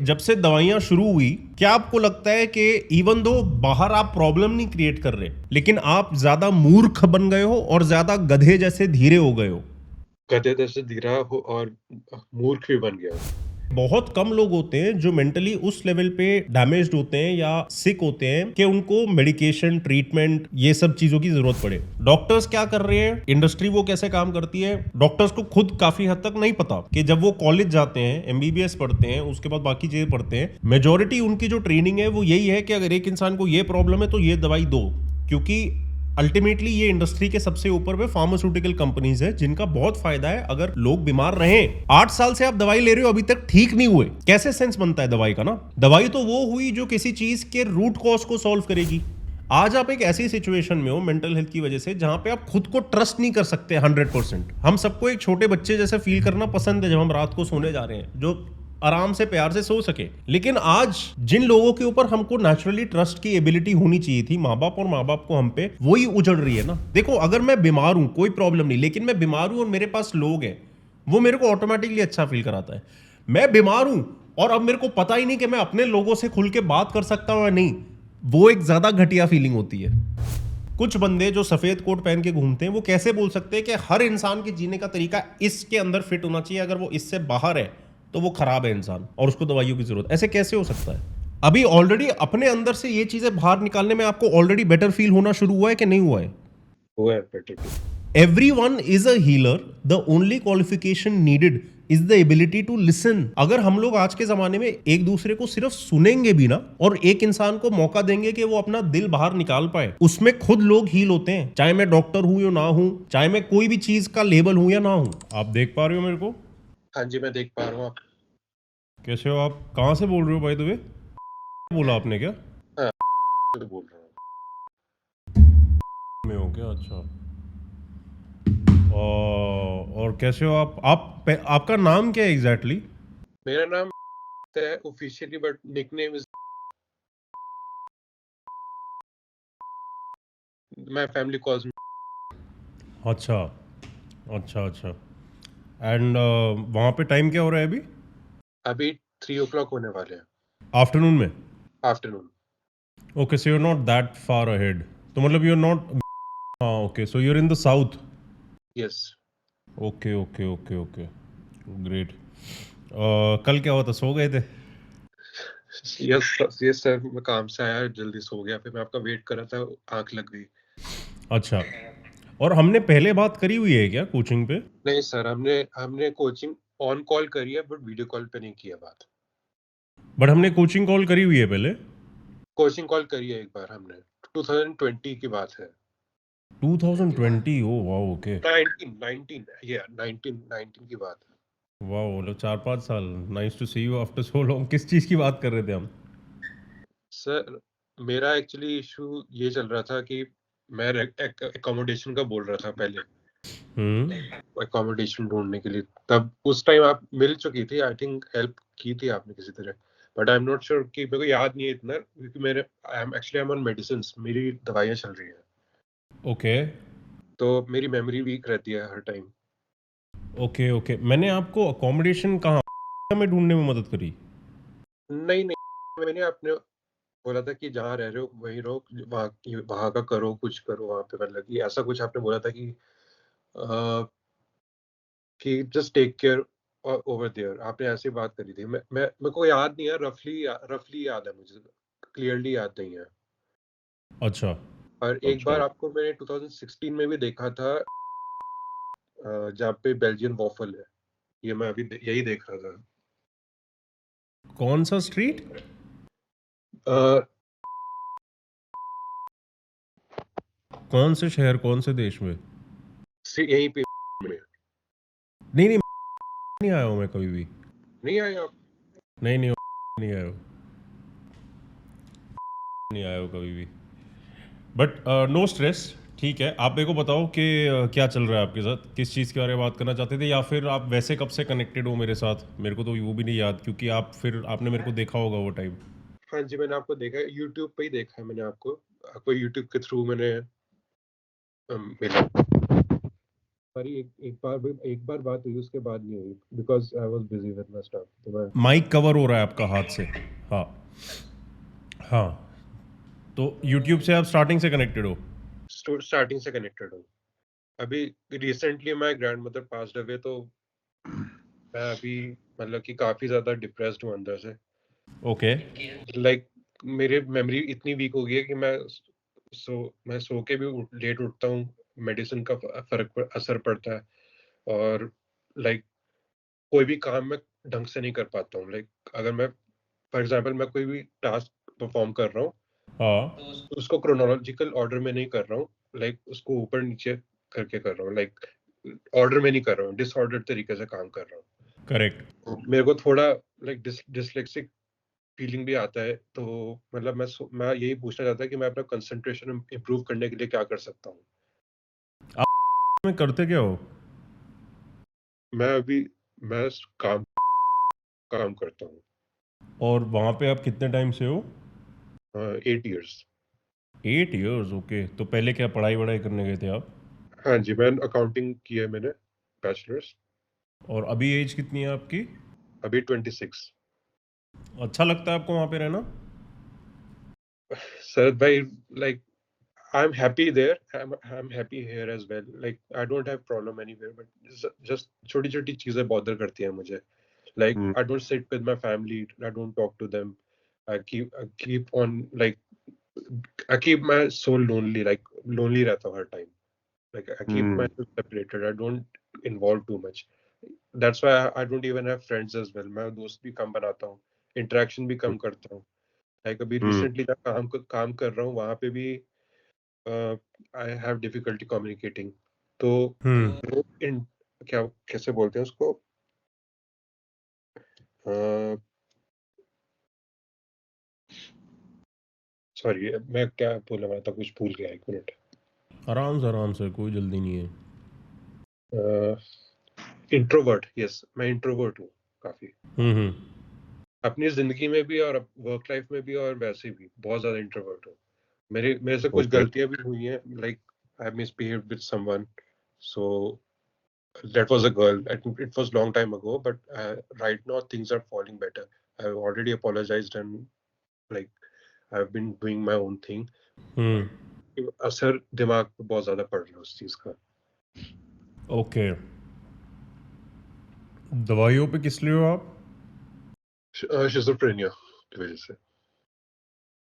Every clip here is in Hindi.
जब से दवाइयां शुरू हुई, क्या आपको लगता है कि इवन दो बाहर आप प्रॉब्लम नहीं क्रिएट कर रहे, लेकिन आप ज्यादा मूर्ख बन गए हो और ज्यादा गधे जैसे धीरे हो गए हो? गधे जैसे धीरा हो और मूर्ख भी बन गया हूँ। बहुत कम लोग होते हैं जो मेंटली उस लेवल पे डैमेज्ड होते हैं या सिक होते हैं कि उनको मेडिकेशन, ट्रीटमेंट, ये सब चीजों की जरूरत पड़े। डॉक्टर्स क्या कर रहे हैं, इंडस्ट्री वो कैसे काम करती है, डॉक्टर्स को खुद काफी हद तक नहीं पता कि जब वो कॉलेज जाते हैं, एमबीबीएस पढ़ते हैं, उसके बाद बाकी चीजें पढ़ते हैं, मेजोरिटी उनकी जो ट्रेनिंग है वो यही है कि अगर एक इंसान को ये प्रॉब्लम है तो ये दवाई दो। क्योंकि अल्टीमेटली ये इंडस्ट्री के सबसे ऊपर पे फार्मास्यूटिकल कंपनीज है जिनका बहुत फायदा है अगर लोग बीमार रहे। 8 साल से आप दवाई ले रहे हो, अभी तक ठीक नहीं हुए, कैसे सेंस बनता है दवाई का ना? दवाई तो वो हुई जो किसी चीज के रूट कॉज को सॉल्व करेगी। आज आप एक ऐसी सिचुएशन में हो मेंटल हेल्थ की वजह से जहां पे आप खुद को ट्रस्ट नहीं कर सकते 100%। हम सबको एक छोटे बच्चे जैसे फील करना पसंद है जब हम रात को सोने जा रहे हैं, जो आराम से प्यार से सो सके। लेकिन आज जिन लोगों के ऊपर हमको नेचुरली ट्रस्ट की एबिलिटी होनी चाहिए थी, माँ बाप, और माँ बाप को हम पे वही उजड़ रही है ना। देखो, अगर मैं बीमार हूं कोई प्रॉब्लम नहीं, लेकिन मैं बीमार हूं और मेरे पास लोग हैं, वो मेरे को ऑटोमेटिकली अच्छा फील कराता है। मैं बीमार हूं और अब मेरे को पता ही नहीं कि मैं अपने लोगों से खुल के बात कर सकता हूं या नहीं, वो एक ज्यादा घटिया फीलिंग होती है। कुछ बंदे जो सफेद कोट पहन के घूमते हैं वो कैसे बोल सकते हैं कि हर इंसान के जीने का तरीका इसके अंदर फिट होना चाहिए, अगर वो इससे बाहर है तो वो खराब है इंसान और उसको दवाइयों की जरूरत? ऐसे कैसे हो सकता है? अभी ऑलरेडी अपने अंदर से ये चीजें बाहर निकालने में आपको ऑलरेडी बेटर फील होना शुरू हुआ है कि नहीं हुआ है? हुआ है बेटर भी। Everyone is a healer. The only qualification needed is the ability to listen. अगर हम लोग आज के जमाने में एक दूसरे को सिर्फ सुनेंगे भी ना और एक इंसान को मौका देंगे कि वो अपना दिल बाहर निकाल पाए, उसमें खुद लोग हील होते हैं। चाहे मैं डॉक्टर हूं या ना हूं, चाहे मैं कोई भी चीज का लेबल हूं या ना हूं। आप देख पा रहे हो मेरे को? हाँ जी, मैं देख पा रहा हूँ आप। कैसे हो आप? कहाँ से बोल रहे हो भाई? द वे बोला आपने क्या? हाँ, तो बोल रहा हूँ। में हो क्या? अच्छा। और कैसे हो आप? आपका नाम क्या है एग्जैक्टली? मेरा नाम है officially, but nickname is my family calls me. अच्छा, अच्छा, अच्छा। एंड वहाँ पे टाइम क्या हो रहा है अभी? अभी 3 o'clock होने वाले हैं आफ्टरनून में? Afternoon. Okay, so you are not that far ahead. तो मतलब यू आर नॉट। हाँ, okay, so you are in the south. Yes. Okay, okay, okay, okay, great. कल क्या हुआ था, सो गए थे? यस सर, मैं काम से आया, जल्दी सो गया, फिर मैं आपका वेट कर रहा था, आंख लग गई। अच्छा। और हमने पहले बात करी हुई है क्या कोचिंग पे? नहीं सर, हमने हमने कोचिंग ऑन कॉल करी है, बट वीडियो कॉल पे नहीं किया बात। बट हमने कोचिंग कॉल करी हुई है पहले। कोचिंग कॉल करी है एक बार हमने, 2020 की बात है। 2020? ओ वाह, ओके। 19 या 19 की बात है। वाह, मतलब 4-5 साल। Nice to see you after so long. किस चीज़ की बात कर रहे थे हम? सर, मेरा एक्चुअली इशू ये चल रहा था कि मैं एकोमोडेशन का बोल रहा था पहले, हम्म। एकोमोडेशन ढूंढने के लिए। तब उस टाइम आप मिल चुकी थी, आई थिंक हेल्प की थी आपने किसी तरह, but I am not sure, कि मेरे को याद नहीं है इतना, क्योंकि मेरे आई एम ऑन मेडिसिन, मेरी दवाइयाँ चल रही हैं, ओके, तो मेरी मेमोरी वीक रहती है हर टाइम। Okay, okay. मैंने आपको अकोमोडेशन कहाँ में ढूंढने में मदद करी? नहीं नहीं, मैंने आपने बोला था कि जहाँ रह रहे हो वहीं रहो, वहाँ वहाँ का करो, कुछ करो वहाँ पे, मतलब कि ऐसा कुछ आपने बोला था कि just take care over there, आपने ऐसी बात करी थी। मैं मेरे को याद नहीं है, रफली याद है मुझे, क्लियरली याद नहीं है। अच्छा, और एक अच्छा। बार आपको मैंने 2016 में भी देखा था, जहाँ पे बेल्जियन वॉफल है, ये मैं अभी यही देख रहा था। कौन सा स्ट्रीट? अ, कौन से शहर, कौन से देश में? यहीं पे में। नहीं, नहीं, नहीं आया हूँ मैं कभी भी। नहीं आए आप? नहीं, नहीं, नहीं आया हूँ। नहीं आया हूँ कभी भी। But no stress. ठीक है, आप मेरे को बताओ कि क्या चल रहा है आपके साथ, किस चीज़ के बारे में बात करना चाहते थे, या फिर आप वैसे कब से कनेक्टेड हो मेरे साथ? मेरे को तो वो भी नहीं याद, क्योंकि आपने मेरे को देखा होगा वो टाइम। हाँ जी, मैंने आपको देखा है, यूट्यूब पे ही देखा है मैंने आपको। आपको यूट्यूब के थ्रू मैंने मिला। हमारी एक बार बात हुई, उसके बाद नहीं हुई because I was busy with my stuff. तो मैं माइक कवर हो रहा है आपका हाथ से। हाँ। हाँ। तो यूट्यूब से आप स्टार्टिंग से कनेक्टेड हो? स्टार्टिंग से कनेक्टेड हूँ। अभी recently my grandmother passed away, तो मैं अभी मतलब कि काफी ज्यादा डिप्रेस्ड हूँ अंदर से। ओके। लाइक मेरी मेमोरी इतनी वीक हो गई है कि मैं सो के भी लेट उठता हूँ। मेडिसिन का असर पड़ता है। और लाइक कोई भी काम मैं ढंग से नहीं कर पाता हूँ। लाइक अगर मैं फॉर एग्जांपल मैं कोई भी टास्क परफॉर्म कर रहा हूँ, हाँ। तो उसको क्रोनोलॉजिकल ऑर्डर में नहीं कर रहा हूँ। लाइक उसको ऊपर नीचे करके कर रहा हूँ। लाइक ऑर्डर में नहीं कर रहा हूँ, डिसऑर्डर तरीके से काम कर रहा हूँ। करेक्ट। तो मेरे को थोड़ा लाइक डिसलेक्सिक फीलिंग भी आता है। तो मतलब मैं यही पूछना चाहता कि मैं अपना कंसंट्रेशन इंप्रूव करने के लिए क्या कर सकता हूँ। आप में करते क्या हो? मैं अभी मैं काम काम करता हूँ। और वहाँ पे आप कितने टाइम से हो? 8 इयर्स। 8 years, okay. तो पहले क्या पढ़ाई वढ़ाई करने गए थे आप? हाँ जी, मैं अकाउंटिंग की है मैंने, बैचलर्स। और अभी एज कितनी है आपकी? अभी 26। अच्छा लगता है आपको वहाँ पे रहना? शरद भाई, like I'm happy there. I'm happy here as well. Like I don't have problem anywhere, but just छोटी छोटी चीजें bother करती हैं मुझे. Like I don't sit with my family. I don't talk to them. I keep on like I keep my soul lonely. Like lonely रहता हूँ हर time. Like I keep myself separated. I don't involve too much. That's why I don't even have friends as well. मैं दोस्त भी कम बनाता हूँ. Interaction भी कम करता हूँ. Like अभी recently मैं काम कर रहा हूँ, वहाँ पे भी आई हैव डिफिकल्टी कम्युनिकेटिंग। तो हम्म। वो इन क्या कैसे बोलते हैं उसको, सॉरी मैं क्या बोलने वाला था, कुछ भूल गया, एक मिनट। आराम से, कोई जल्दी नहीं है। इंट्रोवर्ट, यस, मैं इंट्रोवर्ट हूँ काफी। हम्म। अपनी जिंदगी में भी और वर्क लाइफ में भी और वैसे भी बहुत ज्यादा इंट्रोवर्ट हूँ। मेरे से कुछ गलतियां भी हुई हैं। Like I misbehaved with someone, so that was a girl. It was long time ago, but right now things are falling better. I've already apologized and like I've been doing my own thing. हम्म। असर दिमाग पे बहुत ज्यादा पड़ रहा है उस चीज का। ओके। दवाइयों पे किस लिए हो आप? शिज़ोफ्रेनिया की वजह से।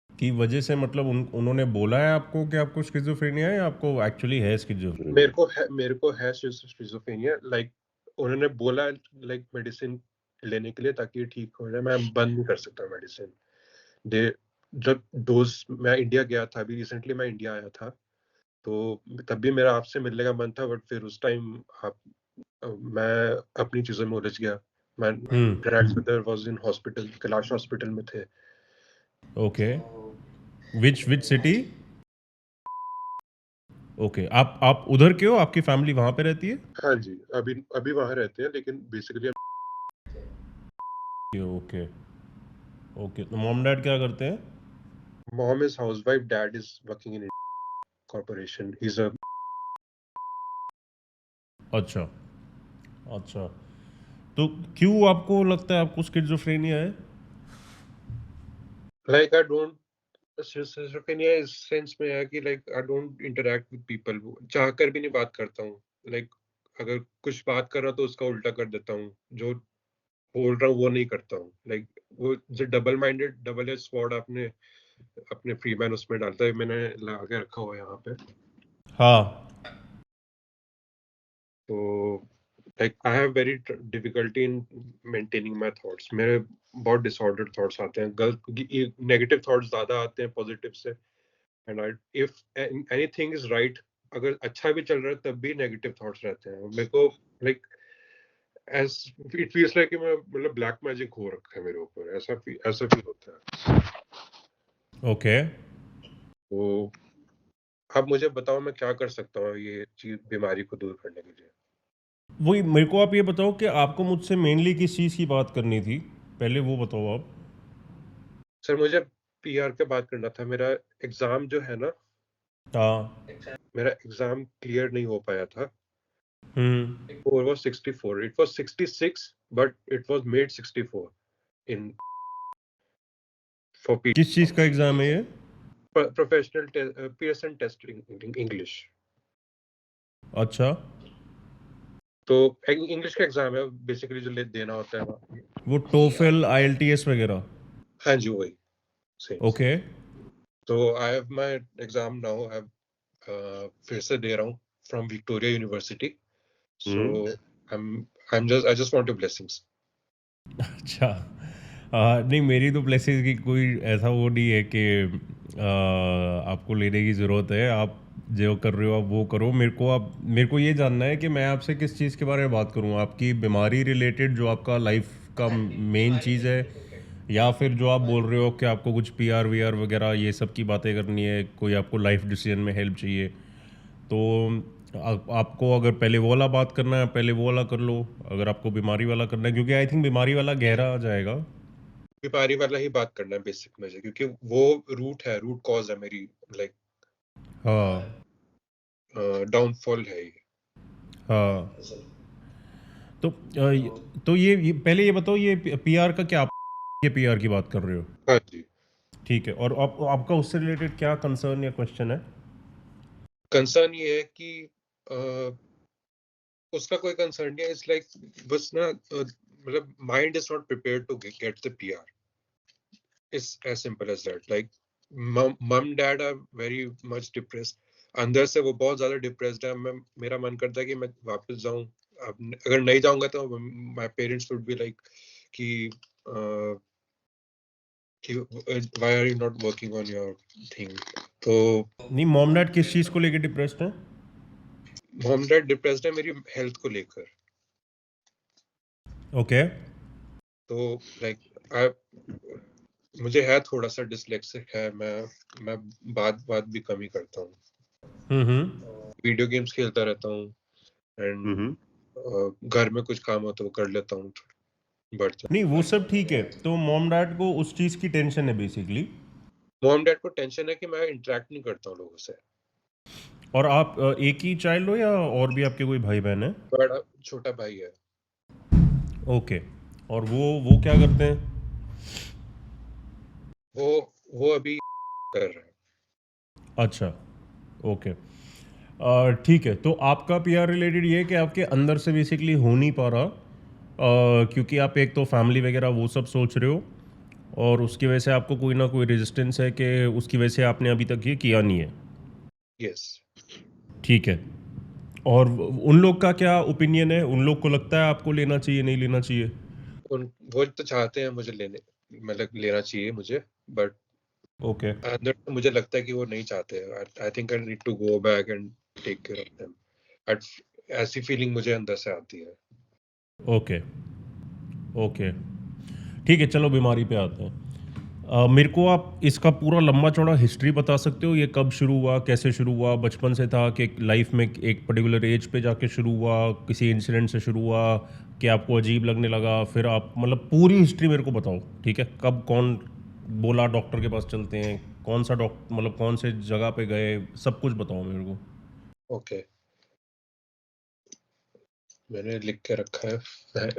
की वजह से मतलब उन्होंने बोला है आपको कि आपको स्किज़ोफ्रेनिया है या आपको एक्चुअली है स्किज़ोफ्रेनिया? मेरे को है शिज़ोफ्रेनिया। लाइक उन्होंने बोला लाइक मेडिसिन लेने के लिए ताकि ये ठीक हो जाए। मैं बंद नहीं कर सकता मेडिसिन। दे जब डोज मैं इंडिया गया था, अभी रिसेंटली मैं इंडिया आया था, तो तब भी मेरा आपसे मिलने का मन था, बट फिर उस टाइम आप मैं अपनी चीज़ों में उलझ गया। मैं hmm. Grandmother was in hospital, Kailash hospital में थे। Okay. Which which city? Okay. आप उधर के हो? आपकी फैमिली वहाँ पे रहती है? हाँ जी, अभी अभी वहाँ रहते हैं, लेकिन बेसिकली ओके। ओके, तो मॉम डैड क्या करते हैं? Mom is housewife, dad is working in corporation. He is a अच्छा। अच्छा। तो क्यों आपको लगता है आपको स्किज़ोफ्रेनिया है? लाइक आई डोंट शिज़ोफ्रेनिया इस सेंस में है कि like I don't interact with people. चाह कर भी नहीं बात करता हूँ। लाइक अगर कुछ बात कर रहा हूँ तो उसका उल्टा कर देता हूँ, जो बोल रहा हूँ वो नहीं करता हूँ। लाइक वो जो double minded, double edge sword आपने अपने फ्रीमैन उसमें डालता है, मैंने लगा के रखा हुआ है यहाँ पे। हाँ। तो like I have very difficulty in maintaining my thoughts. मेरे बहुत डिसऑर्डर्ड थॉट्स आते हैं, गलत नेगेटिव थॉट्स ज्यादा आते हैं पॉजिटिव से। And I if anything is right, अगर अच्छा भी चल रहा है तब भी नेगेटिव थॉट्स रहते हैं मेरे को। Like as it feels like कि मैं मतलब ब्लैक मैजिक हो रखा है मेरे ऊपर, ऐसा फील होता है। ओके। तो अब मुझे बताओ मैं क्या कर सकता हूँ ये चीज, बीमारी को दूर करने के लिए। वही मेरे को आप ये बताओ कि आपको मुझसे मेनली किस चीज़ की बात करनी थी? पहले वो बताओ आप। सर मुझे पीआर के बात करना था। मेरा एग्जाम जो है ना, हाँ। मेरा एग्जाम क्लियर नहीं हो पाया था। Score was 64. It was 66, but it was made 64 in for किस चीज का एग्जाम है ये? professional Pearson test in English. अच्छा, तो इंग्लिश का एग्जाम है बेसिकली जो देना होता है वहाँ। वो टोफल IELTS वगैरह? हाँ जी वही सेम। ओके। तो I have my exam now, I फिर से दे रहा हूँ from Victoria University. So I just want your blessings. अच्छा। नहीं, मेरी तो प्लेसेस की कोई ऐसा वो नहीं है कि आपको लेने की ज़रूरत है। आप जो कर रहे हो आप वो करो। मेरे को ये जानना है कि मैं आपसे किस चीज़ के बारे में बात करूँ, आपकी बीमारी रिलेटेड जो आपका लाइफ का मेन चीज़ है, या फिर जो आप बोल रहे हो कि आपको कुछ PR VR वगैरह ये सब की बातें करनी है, कोई आपको लाइफ डिसीजन में हेल्प चाहिए। तो आपको अगर पहले वो वाला बात करना है पहले वो वाला कर लो, अगर आपको बीमारी वाला करना है, क्योंकि आई थिंक बीमारी वाला गहरा आ जाएगा। बीमारी वाला ही बात करना है बेसिक में, क्योंकि वो रूट कॉज है मेरी, लाइक हाँ डाउनफॉल है ये। हाँ। तो ये पहले ये बताओ, ये PR का क्या, आप ये PR की बात कर रहे हो? हाँ जी। ठीक है, और आपका उससे रिलेटेड क्या कंसर्न या क्वेश्चन है? कंसर्न ये है कि उसका कोई कंसर्न नहीं है। इट्स लाइक बस ना मतलब mind is not prepared to get the PR। It's as simple as that. Like mom dad are very much depressed, अंदर से वो बहुत ज्यादा डिप्रेस्ड है। मेरा मन करता है कि मैं वापस जाऊं। अब अगर नहीं जाऊंगा तो my parents would be like कि why are you not working on your thing. तो नहीं, मॉम डैड किस चीज़ को लेकर डिप्रेस्ड है? मम डैड डिप्रेस्ड है मेरी हेल्थ को लेकर। ओके। तो लाइक मुझे है थोड़ा सा डिसलेक्सिक है। मैं बात भी कम ही करता हूँ। वीडियो गेम्स खेलता रहता हूँ एंड घर में कुछ काम हो तो वो कर लेता हूँ, बढ़ता। नहीं, वो सब ठीक है, तो मॉम डैड को उस चीज़ की टेंशन है बेसिकली। मॉम डैड को टेंशन है कि मैं इंटरेक्ट नहीं करता हूँ लोगों से। और आप एक ही चाइल्ड हो या और भी आपके कोई भाई बहन है? बड़ा छोटा भाई है। ओके। और वो क्या करते हैं? वो वो अभी कर रहा है। अच्छा। ओके। ठीक है, तो आपका PR रिलेटेड ये है कि आपके अंदर से बेसिकली हो नहीं पा रहा, क्योंकि आप एक तो फैमिली वगैरह वो सब सोच रहे हो, और उसकी वजह से आपको कोई ना कोई रेजिस्टेंस है कि उसकी वजह से आपने अभी तक ये किया नहीं है। यस। ठीक है। और उन लोग का क्या ओपिनियन है? उन लोग को लगता है आपको लेना चाहिए नहीं लेना चाहिए? उन वो तो चाहते हैं मुझे लेने, मतलब लेना चाहिए मुझे, बट ओके। अंदर से मुझे लगता है कि वो नहीं चाहते। I think I need to go back and take care of them. ऐसी फीलिंग मुझे अंदर से आती है। ओके। ओके। ठीक है, चलो बीमारी पे आते हैं। मेरे को आप इसका पूरा लंबा चौड़ा हिस्ट्री बता सकते हो? ये कब शुरू हुआ, कैसे शुरू हुआ, बचपन से था कि लाइफ में एक पर्टिकुलर एज पे जाके शुरू हुआ, किसी इंसिडेंट से शुरू हुआ कि आपको अजीब लगने लगा, फिर आप मतलब पूरी हिस्ट्री मेरे को बताओ, ठीक है? कब कौन बोला डॉक्टर के पास चलते हैं, कौन सा डॉक्टर, मतलब कौन से जगह पे गए, सब कुछ बताओ मेरे को। ओके, मैंने लिख के रखा है,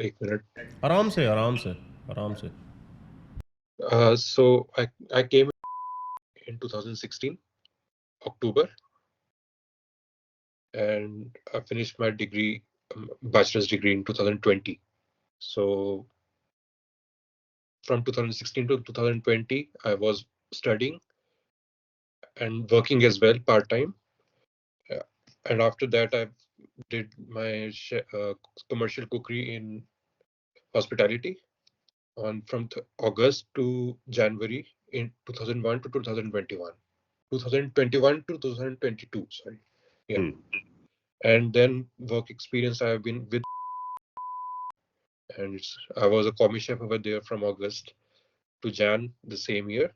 एक मिनट। आराम से आराम से आराम से। So I came in 2016 October, and I finished my degree, bachelor's degree in 2020. So from 2016 to 2020, I was studying and working as well part time. And after that, I did my commercial cookery in hospitality on from August to January in 2001 to 2021. 2021 to 2022, sorry. Yeah. And then work experience I have been with, and I was a commie chef over there from August to Jan the same year.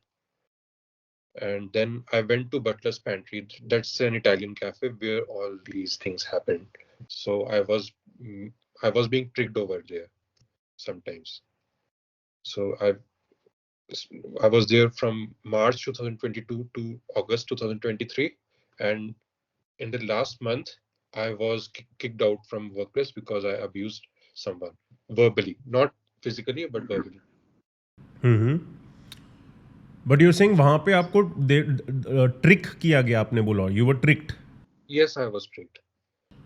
And then I went to Butler's Pantry. That's an Italian cafe where all these things happened. So I was being tricked over there sometimes. So I was there from March 2022 to August 2023, and in the last month I was kicked out from workplace because I abused someone verbally, not physically but verbally. But you saying वहां पे आपको ट्रिक किया गया, आपने बोला you were tricked. Yes, I was tricked.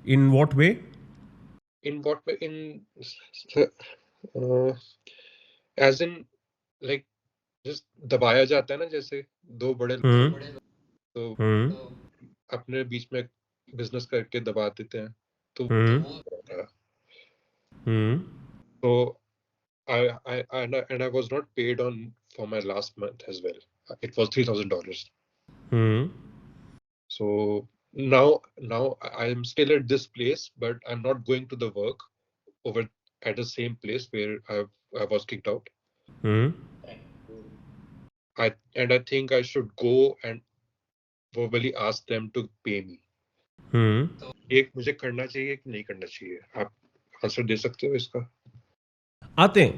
In what way? In what way? As in, like, just दबाया जाता है ना, जैसे दो बड़े लोग तो अपने बीच में बिजनेस करके दबा देते हैं, तो so I was not paid for my last month as well. It was $3,000. So now I am still at this place, but I'm not going to the work over at the same place where I was kicked out. I think I should go and verbally ask them to pay me. एक मुझे करना चाहिए कि नहीं करना चाहिए? आप आंसर दे सकते हो इसका? आते हैं.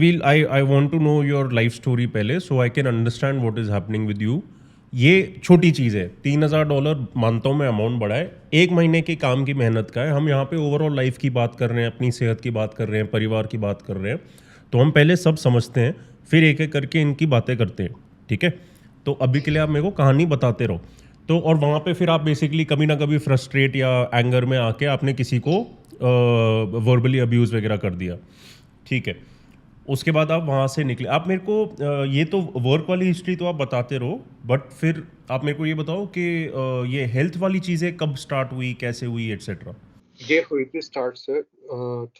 we'll I want to know your life story पहले, so I can understand what is happening with you. ये छोटी चीज़ है. $3,000 मानता हूँ मैं, अमाउंट बड़ा है. एक महीने के काम की मेहनत का है. हम यहाँ पे ओवरऑल लाइफ की बात कर रहे हैं, अपनी सेहत की बात कर रहे हैं, परिवार की बात कर रहे हैं. तो हम पहले सब समझते हैं, फिर एक एक करके इनकी बातें करते हैं. ठीक है? तो अभी के लिए आप मेरे को कहानी बताते रहो. तो और वहाँ पे फिर आप बेसिकली कभी ना कभी फ्रस्ट्रेट या एंगर में आके आपने किसी को वर्बली अब्यूज़ वगैरह कर दिया. ठीक है. उसके बाद आप वहाँ से निकले. आप मेरे को ये तो वर्क वाली हिस्ट्री तो आप बताते रहो, बट फिर आप मेरे को ये बताओ कि ये हेल्थ वाली चीज़ें कब स्टार्ट हुई, कैसे हुई, एटसेट्रा. ये हुई थी स्टार्ट से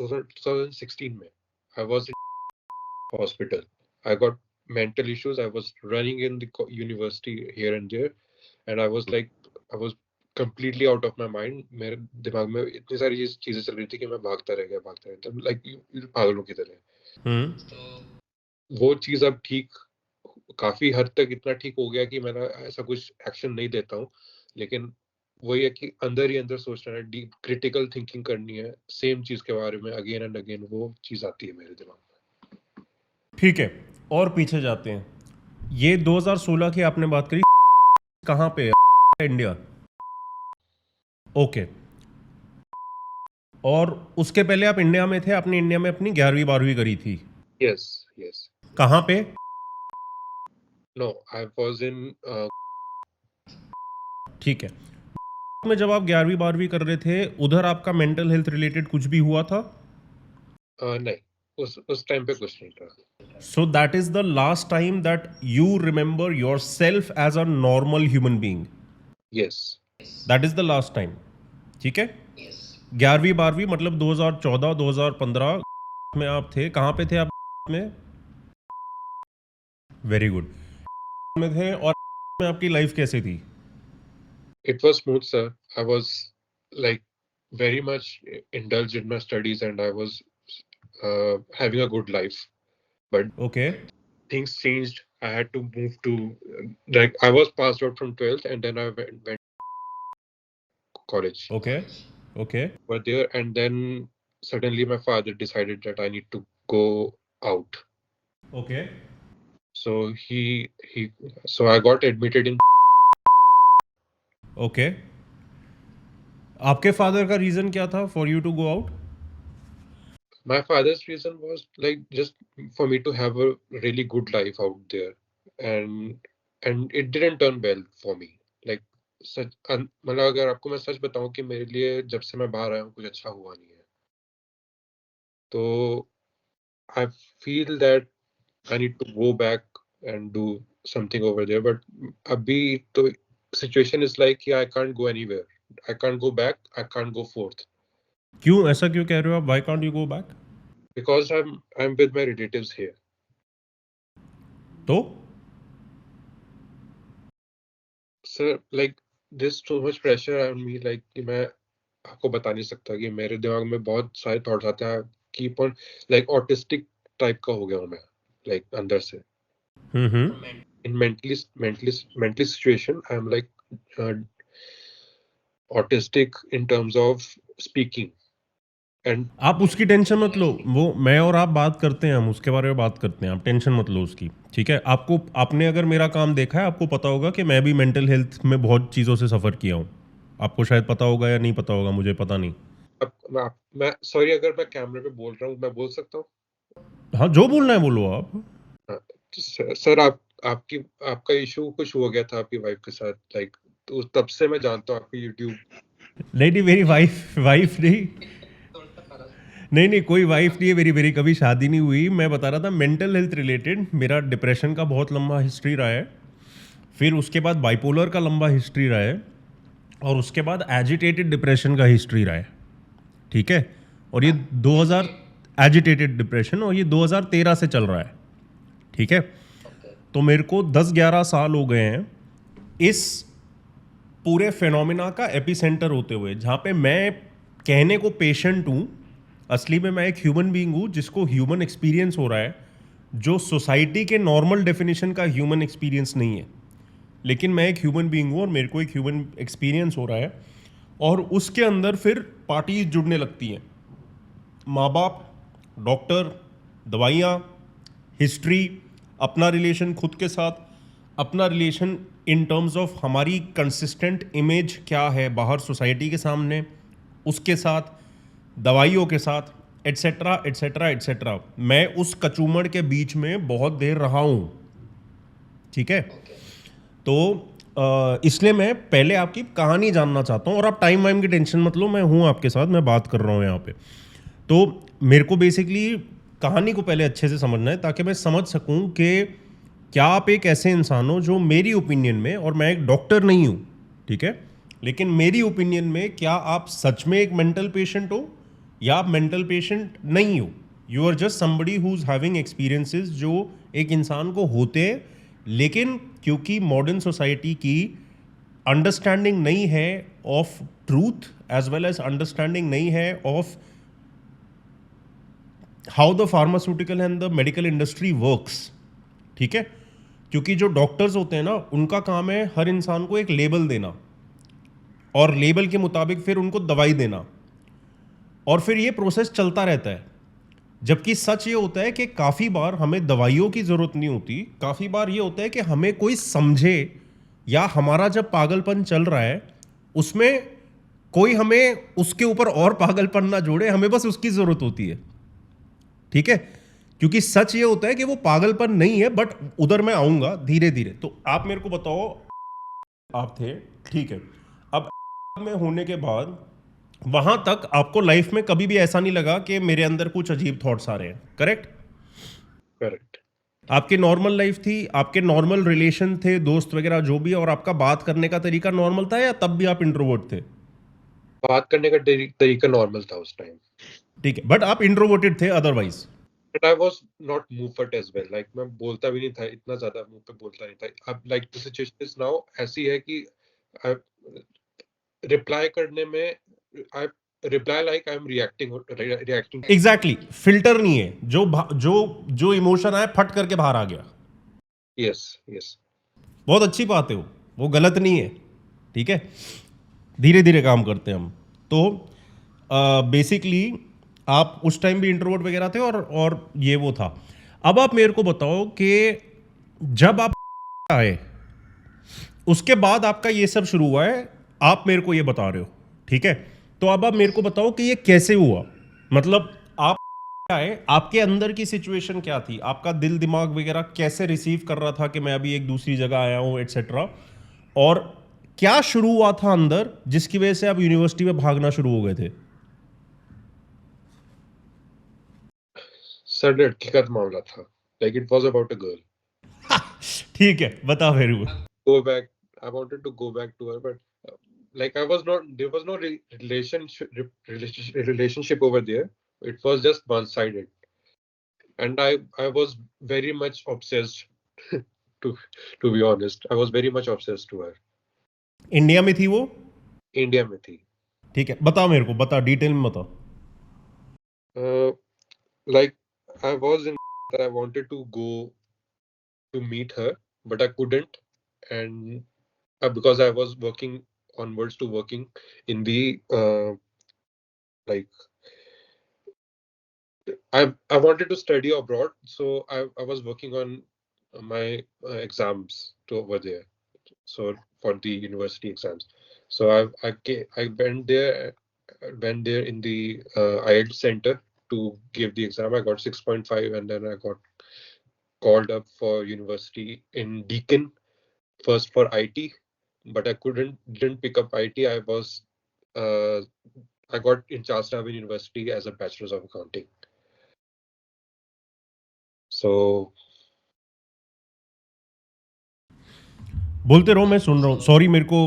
2016 में. I was in hospital. I got mental issues. I was running in the university here and there, and I was completely out of my mind. मेरे दिमाग में इतनी सारी चीजें चल रही थी कि मैं भागता रह गया, like पागलों की तरह. वो चीज अब ठीक, काफी हद तक इतना ठीक हो गया कि मैं ऐसा कुछ एक्शन नहीं देता हूँ, लेकिन वही है कि अंदर ही अंदर सोचना है, डीप क्रिटिकल थिंकिंग करनी है, सेम चीज के बारे में अगेन एंड अगेन, वो चीज आती है मेरे दिमाग में. ठीक है, और पीछे जाते हैं. ये 2016 की आपने बात करी, कहाँ पे है? इंडिया. ओके. और उसके पहले आप इंडिया में थे, आपने इंडिया में अपनी 11वीं 12वीं करी थी. Yes yes. कहाँ पे? No, I was in. ठीक है. में जब आप 11वीं 12वीं कर रहे थे, उधर आपका मेंटल हेल्थ रिलेटेड कुछ भी हुआ था? नहीं, उस टाइम पे कुछ नहीं था. So that is the last time that you remember yourself as a normal human being. Yes. That is the last time. ठीक है? 11वीं 12वीं मतलब 2014 2015 में आप थे. कहाँ पे थे आप में? Very good. में थे. और में आपकी लाइफ कैसे थी? It was smooth, sir. I was like very much indulged in my studies and I was having a good life. But okay, things changed. I had to move to like I was passed out from 12th and then I went college. Okay. But there and then suddenly my father decided that I need to go out. Okay. So I got admitted in. Okay. आपके फादर का रीजन क्या था for you to go out? My father's reason was like just for me to have a really good life out there, and it didn't turn well for me. Like सच मतलब अगर आपको मैं सच बताऊं कि मेरे लिए जब से मैं बाहर आया हूँ कुछ अच्छा हुआ नहीं है. तो I feel that I need to go back and do something over there. But अभी तो situation is like I can't go anywhere. I can't go back. I can't go forth. क्यों ऐसा क्यों कह रहे हो आप? Why can't you go back? Because I'm with my relatives here. तो? Sir, like there's so much pressure on me. Like कि मैं आपको बता नहीं सकता कि मेरे दिमाग में बहुत सारे थॉट्स आते हैं. Keep on like autistic type का हो गया हूँ मैं. Like अंदर से. In mentally situation, I'm like autistic in terms of speaking. And आप उसकी टेंशन मत लो. वो मैं और आप बात करते हैं, हम उसके बारे में बात करते हैं. आप टेंशन मत लो उसकी. ठीक है? आपने अगर मेरा काम देखा है, आपको पता होगा कि मैं भी मेंटल हेल्थ में बहुत चीज़ों से सफ़र किया हूँ. आपको शायद पता होगा या नहीं पता होगा, मुझे पता नहीं। मैं सॉरी अगर मैं कैमरे पे बोल रहा हूँ, मैं बोल सकता हूँ? हाँ, जो बोलना है बोलो आप। हाँ, सर आपकी आपका इशू कुछ हो गया था आपकी वाइफ के साथ, लाइक तो तब से मैं जानता हूँ आपकी यूट्यूब। नहीं नहीं, मेरी वाइफ वाइफ नहीं, नहीं नहीं, कोई वाइफ नहीं है मेरी, मेरी कभी शादी नहीं हुई। मैं बता रहा था मेंटल हेल्थ रिलेटेड मेरा डिप्रेशन का बहुत लंबा हिस्ट्री रहा है, फिर उसके बाद बाइपोलर का लंबा हिस्ट्री रहा है, और उसके बाद एजिटेटेड डिप्रेशन का हिस्ट्री रहा है। ठीक है, और ये 2000 एजिटेटेड डिप्रेशन, और ये 2013 से चल रहा है। ठीक है, तो मेरे को 10-11 साल हो गए हैं इस पूरे फेनोमिना का एपिसेंटर होते हुए, जहाँ पे मैं कहने को पेशेंट हूँ, असली में मैं एक ह्यूमन बीइंग हूँ जिसको ह्यूमन एक्सपीरियंस हो रहा है, जो सोसाइटी के नॉर्मल डेफिनेशन का ह्यूमन एक्सपीरियंस नहीं है। लेकिन मैं एक ह्यूमन बीइंग हूँ और मेरे को एक ह्यूमन एक्सपीरियंस हो रहा है, और उसके अंदर फिर पार्टीज जुड़ने लगती हैं, माँ बाप, डॉक्टर, दवाइयाँ, हिस्ट्री, अपना रिलेशन खुद के साथ, अपना रिलेशन इन टर्म्स ऑफ हमारी कंसिस्टेंट इमेज क्या है बाहर सोसाइटी के सामने, उसके साथ, दवाइयों के साथ, एट्सेट्रा एट्सेट्रा एट्सेट्रा। मैं उस कचूमड़ के बीच में बहुत देर रहा हूँ। ठीक है, तो इसलिए मैं पहले आपकी कहानी जानना चाहता हूँ, और आप टाइम वाइम की टेंशन मत लो, मैं हूँ आपके साथ, मैं बात कर रहा हूँ यहाँ पे। तो मेरे को बेसिकली कहानी को पहले अच्छे से समझना है, ताकि मैं समझ सकूं कि क्या आप एक ऐसे इंसान हो जो मेरी ओपिनियन में, और मैं एक डॉक्टर नहीं हूं, ठीक है, लेकिन मेरी ओपिनियन में क्या आप सच में एक मेंटल पेशेंट हो, या आप मेंटल पेशेंट नहीं हो। You are just somebody who is having experiences जो एक इंसान को होते हैं, लेकिन क्योंकि मॉडर्न सोसाइटी की अंडरस्टैंडिंग नहीं है of truth, as well as understanding नहीं है of how the pharmaceutical and the medical industry works. ठीक है, क्योंकि जो डॉक्टर्स होते हैं ना, उनका काम है हर इंसान को एक लेबल देना, और लेबल के मुताबिक फिर उनको दवाई देना, और फिर ये प्रोसेस चलता रहता है। जबकि सच ये होता है कि काफ़ी बार हमें दवाइयों की ज़रूरत नहीं होती, काफ़ी बार ये होता है कि हमें कोई समझे, या हमारा जब पागलपन चल रहा है उसमें कोई हमें उसके ऊपर और पागलपन ना जोड़े, हमें बस उसकी ज़रूरत होती है। ठीक है, क्योंकि सच ये होता है कि वो पागलपन नहीं है, बट उधर मैं आऊंगा धीरे धीरे। तो आप मेरे को बताओ, आप थे, ठीक है, अब में होने के बाद वहां तक आपको लाइफ में कभी भी ऐसा नहीं लगा कि मेरे अंदर कुछ अजीब थॉट्स आ रहे हैं, करेक्ट? करेक्ट। आपकी नॉर्मल लाइफ थी, आपके नॉर्मल रिलेशन थे, दोस्त वगैरह जो भी, और आपका बात करने का तरीका नॉर्मल था, या तब भी आप इंट्रोवर्ट थे? बात करने का तरीका नॉर्मल था उस टाइम, ठीक है, बट आप इंट्रोवर्टेड थे otherwise? But I was not move as well, like मैं बोलता भी नहीं था, इतना ज्यादा मुंह पे बोलता नहीं था। अब like the situation is now ऐसी है कि रिप्लाई करने में I reply like I am reacting. Exactly, filter नहीं है, जो जो इमोशन आया फट करके बाहर आ गया। Yes yes. बहुत अच्छी बात है, वो गलत नहीं है। ठीक है, धीरे धीरे काम करते हैं हम। तो बेसिकली आप उस टाइम भी इंट्रोवर्ट वगैरह थे, और ये वो था। अब आप मेरे को बताओ कि जब आप आए उसके बाद आपका ये सब शुरू हुआ है, आप मेरे को ये बता रहे हो, ठीक है, तो अब आप मेरे को बताओ कि ये कैसे हुआ, मतलब आप आए, आपके अंदर की सिचुएशन क्या थी, आपका दिल दिमाग वगैरह कैसे रिसीव कर रहा था कि मैं अभी एक दूसरी जगह आया हूँ, एटसेट्रा, और क्या शुरू हुआ था अंदर जिसकी वजह से आप यूनिवर्सिटी में भागना शुरू हो गए थे? सर लड़की का मामला था, like it was about a girl. ठीक है, बता मेरे को। Go back, I wanted to go back to her, but like I was not, there was no relationship over there. It was just one sided, and I was very much obsessed. to to be honest, I was very much obsessed to her. India में थी वो? इंडिया में थी। ठीक है, बता मेरे को, बता डिटेल में बता। Like I was in that I wanted to go to meet her, but I couldn't, and because I was working onwards to working in the like I wanted to study abroad, so I was working on my exams to over there. so for the university exams. So I went there in the IELTS center to give the exam. I got 6.5, and then I got called up for university in Deakin first for IT, but I didn't pick up IT. I got in Charles Darwin University as a bachelor's of accounting. So बोलते रहो, मैं सुन रहा हूँ. सॉरी, मेरे को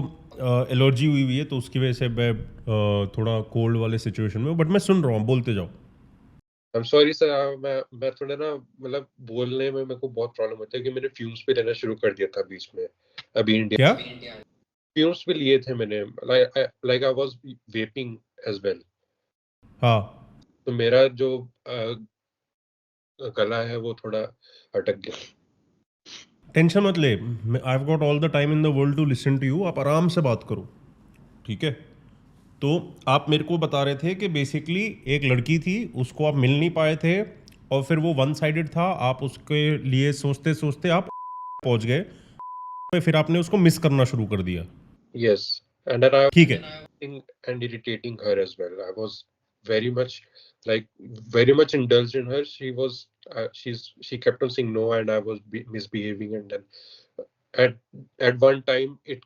एलर्जी हुई है तो उसकी वजह से मैं थोड़ा कोल्ड वाले सिचुएशन में हूँ, बट मैं सुन रहा हूँ, बोलते जाओ. आई एम सॉरी सर, मैं थोड़ा ना मतलब बोलने में मेरे को बहुत प्रॉब्लम होता है कि मैंने फ्यूम्स पे लेना शुरू कर दिया था बीच में. अभी इंडिया क्या? फ्यूम्स पे लिए थे मैंने, like I was vaping as well. हाँ. तो मेरा जो गला है वो थोड़ा अटक गया. टेंशन मत ले, I have got all the time in the world to listen to you. आप आराम से बात करो, ठीक है? तो आप मेरे को बता रहे थे कि बेसिकली एक लड़की थी, उसको आप मिल नहीं पाए थे, और फिर वो वन साइडेड था. आप उसके लिए सोचते सोचते आप पहुंच गए, फिर आपने उसको मिस करना शुरू कर दिया. यस, एंड देन आई ठीक है. and irritating her as well. I was very much indulged in her. She kept on saying no, and I was misbehaving, and then at one time it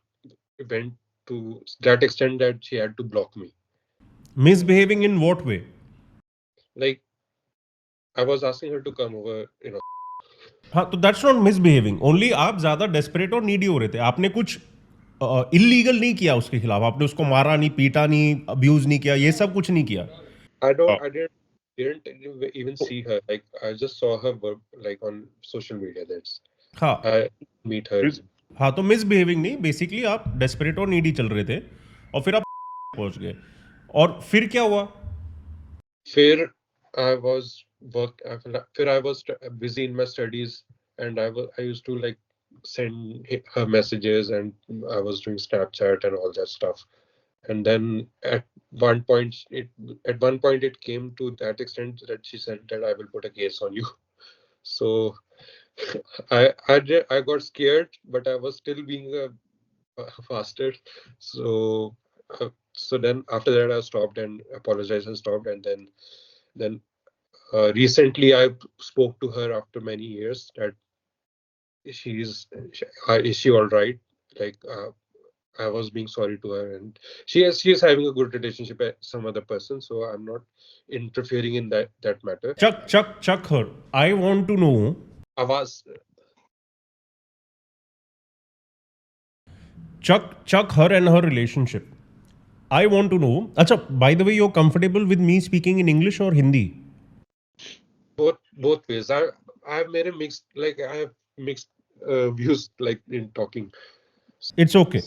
went to that extent that she had to block me. Misbehaving in what way? Like I was asking her to come over, you know. हाँ, तो दैट्स नॉट मिसबिहेविंग. ओनली आप ज्यादा डेस्परेट और नीडी हो रहे थे. आपने कुछ इलीगल नहीं किया उसके खिलाफ. आपने उसको मारा नहीं, पीटा नहीं, अब्यूज नहीं किया, ये सब कुछ नहीं किया. I didn't even see her. Like I just saw her like on social media. That's हाँ. I meet her. हाँ, तो मिसबिहेविंग नहीं, बेसिकली आप डेस्परेट और नीडी चल रहे थे, और फिर आप पहुंच गए. और फिर क्या हुआ? फिर I was busy in my studies, and I used to like send her messages, and I was doing Snapchat and all that stuff. And then at one point it came to that extent that she said that I will put a case on you. So I got scared, but I was still being a bastard. So then after that I stopped and apologized and stopped, and then recently I spoke to her after many years that is she all right? Like I was being sorry to her, and she is having a good relationship with some other person, so I'm not interfering in that matter. Chuck her. I want to know. आवाज Chuck her and her relationship. I want to know. अच्छा, by the way, you're comfortable with me speaking in English or Hindi? both ways. I have made a mixed, like I have mixed views like in talking. It's okay.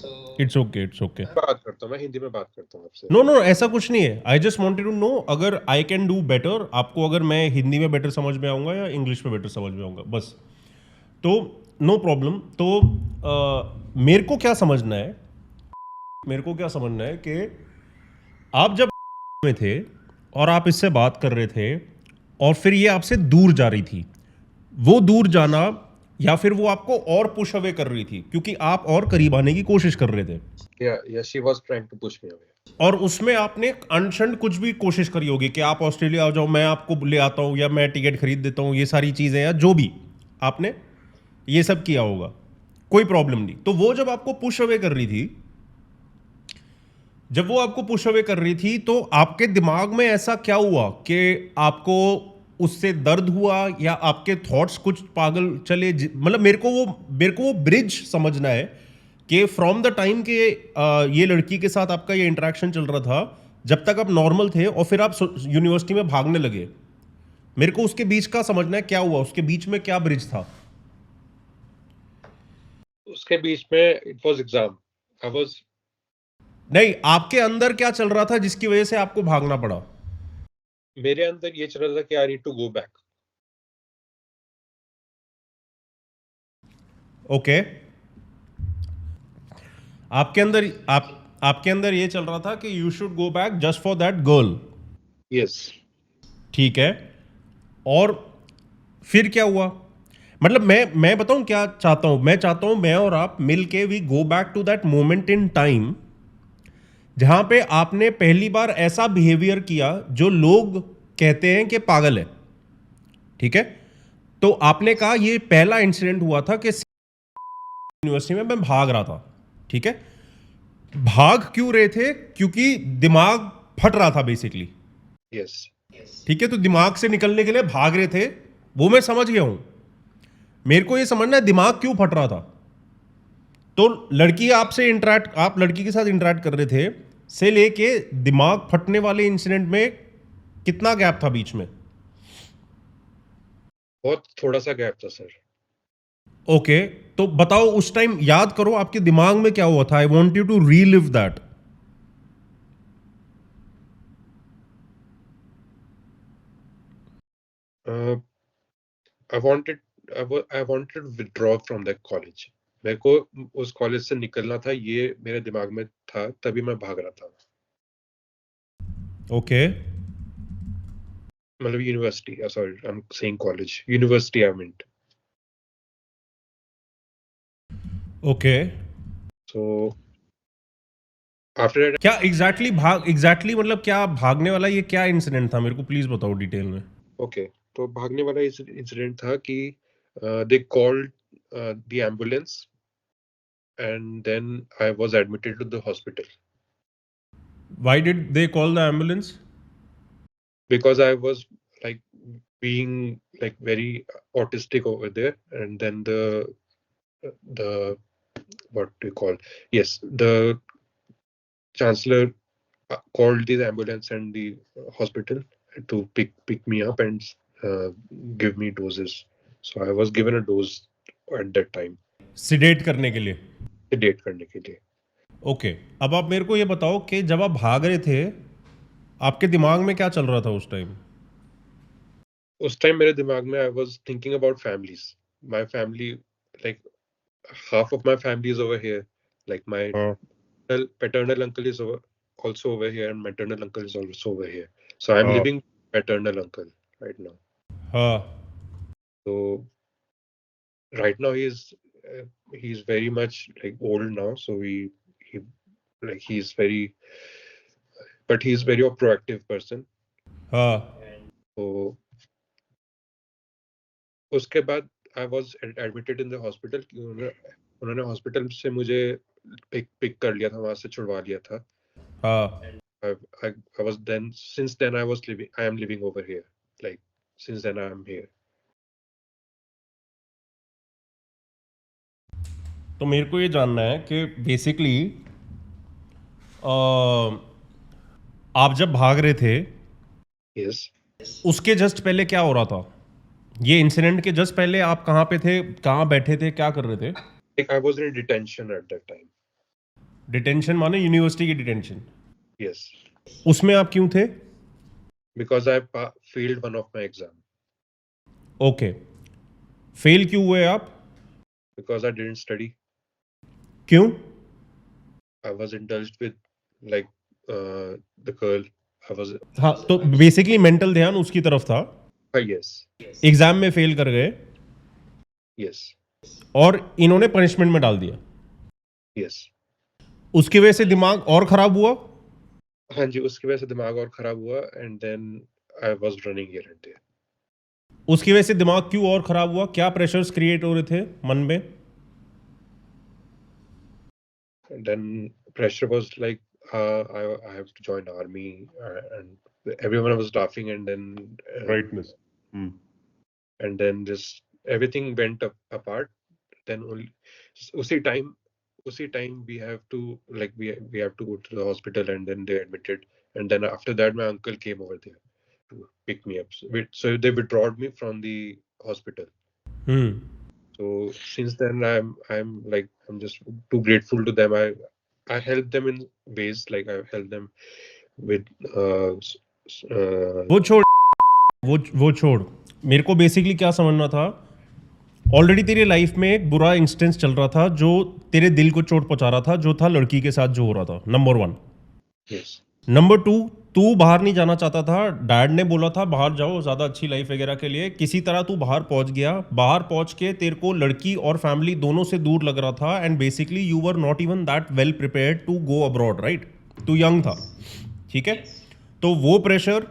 It's okay. It's okay. बात करता हूँ मैं हिंदी में बात करता हूँ आपसे. नो, ऐसा कुछ नहीं है. I just wanted to know अगर आई कैन डू बेटर. आपको अगर मैं हिंदी में बेटर समझ में आऊँगा या इंग्लिश में बेटर समझ में आऊँगा, बस. तो नो प्रॉब्लम. तो मेरे को क्या समझना है कि आप जब में थे और आप इससे बात कर रहे थे, और फिर ये आपसे दूर जा रही थी, वो दूर जाना या फिर वो आपको और पुश अवे कर रही थी क्योंकि आप और करीब आने की कोशिश कर रहे थे. Yeah, she was trying to push me away. और उसमें आपने अनशंड कुछ भी कोशिश करी होगी कि आप ऑस्ट्रेलिया आ जाओ, मैं आपको ले आता हूँ, या मैं टिकट खरीद देता हूँ, ये सारी चीज़ें, या जो भी आपने ये सब किया होगा, कोई प्रॉब्लम नहीं. तो वो जब आपको पुश अवे कर रही थी, तो आपके दिमाग में ऐसा क्या हुआ कि आपको उससे दर्द हुआ, या आपके थॉट्स कुछ पागल चले? मतलब मेरे को वो ब्रिज समझना है कि फ्रॉम द टाइम के ये लड़की के साथ आपका ये इंटरेक्शन चल रहा था, जब तक आप नॉर्मल थे, और फिर आप यूनिवर्सिटी में भागने लगे, मेरे को उसके बीच का समझना है क्या हुआ, उसके बीच में क्या ब्रिज था? उसके बीच में इट वाज एग्जाम. नहीं, आपके अंदर क्या चल रहा था जिसकी वजह से आपको भागना पड़ा? मेरे अंदर ये चल रहा था कि I need to go back. Okay. आपके अंदर ये चल रहा था कि you should go back just for that girl. Yes. ठीक है. और फिर क्या हुआ? मतलब मैं बताऊं क्या चाहता हूं, मैं चाहता हूं मैं और आप मिल के we go back to that moment in time जहां पे आपने पहली बार ऐसा बिहेवियर किया जो लोग कहते हैं कि पागल है, ठीक है? तो आपने कहा ये पहला इंसिडेंट हुआ था कि यूनिवर्सिटी में मैं भाग रहा था, ठीक है? भाग क्यों रहे थे? क्योंकि दिमाग फट रहा था बेसिकली, यस। ठीक है? तो दिमाग से निकलने के लिए भाग रहे थे, वो मैं समझ गया हूं। मेरे को ये समझना है दिमाग क्यों फट रहा था। तो लड़की आपसे इंटरेक्ट, आप लड़की के साथ इंटरेक्ट कर रहे थे से लेके दिमाग फटने वाले इंसिडेंट में कितना गैप था बीच में? बहुत थोड़ा सा गैप था सर। ओके, तो बताओ उस टाइम याद करो आपके दिमाग में क्या हुआ था। I want you to relive that. I wanted I wanted withdraw from that college. मेरे को उस कॉलेज से निकलना था, ये मेरे दिमाग में था, तभी मैं भाग रहा था। ओके, मतलब university, sorry I am saying college, university I meant. Okay. So after that, क्या एग्जैक्टली मतलब क्या भागने वाला ये क्या इंसिडेंट था, मेरे को प्लीज बताओ डिटेल में। ओके, तो भागने वाला इंसिडेंट था कि they called the ambulance and then I was admitted to the hospital why did they call the ambulance? because I was like being like very autistic over there, and then the what do you call, yes, the chancellor called the ambulance and the hospital to pick me up and give me doses. So I was given a dose at that time, सिडेट करने के लिए? sedate करने के लिए। ओके, अब आप मेरे को ये बताओ कि जब आप भाग रहे थे आपके दिमाग में क्या चल रहा था उस टाइम? उस टाइम मेरे दिमाग में I was thinking about families, my family, like half of my family is over here, like my हाँ, paternal uncle is also over here, and maternal uncle is also over here. So I'm हाँ, living with paternal uncle right now. हाँ। So right now he's very much like old now. So he like he's very, but he's very a proactive person. हाँ, So उसके बाद I was admitted in the hospital कि उन्होंने हॉस्पिटल से मुझे पिक कर लिया था, वहां से छुड़वा लिया था। हाँ। I, I was then, since then I am living over here, like since then I am here. तो मेरे को ये जानना है कि बेसिकली आप जब भाग रहे थे Yes, उसके जस्ट पहले क्या हो रहा था? ये इंसिडेंट के जस्ट पहले आप कहाँ पे थे, कहाँ बैठे थे, क्या कर रहे थे? like I was in detention at that time. Detention माने यूनिवर्सिटी की डिटेंशन? Yes, उसमें आप क्यों थे? because I failed one of my exam, okay, fail क्यों हुए आप? because I didn't study. क्यों? I was indulged with like the girl. I was हाँ, तो बेसिकली मेंटल ध्यान उसकी तरफ था, yes, एग्जाम में फेल कर गए yes, और इन्होंने पनिशमेंट में डाल दिया, yes. उसकी वजह से दिमाग और खराब हुआ? हाँ जी, उसकी वजह से दिमाग और खराब हुआ, and then I was running here and there. उसकी वजह से दिमाग क्यों और खराब हुआ? क्या प्रेशर्स क्रिएट हो रहे थे मन में? And then pressure was like I have to join army, and everyone was laughing, and then Rightness. and then just everything went apart. Then only usi time we have to like we have to go to the hospital, and then they admitted, and then after that my uncle came over there to pick me up. So they withdrew me from the hospital. Hmm. So since then I'm just too grateful to them. I help them in ways, like I help them with वो छोड़, वो छोड़, मेरे को बेसिकली क्या समझना था, ऑलरेडी तेरी लाइफ में एक बुरा इंस्टेंस चल रहा था जो तेरे दिल को चोट पहुंचा रहा था, जो था लड़की के साथ जो हो रहा था, नंबर 1। yes, नंबर 2, तू बाहर नहीं जाना चाहता था, डैड ने बोला था बाहर जाओ ज़्यादा अच्छी लाइफ वगैरह के लिए, किसी तरह तू बाहर पहुंच गया, बाहर पहुंच के तेरे को लड़की और फैमिली दोनों से दूर लग रहा था, and basically you were not even that well prepared to go abroad, right? तू यंग था, ठीक है? तो वो प्रेशर,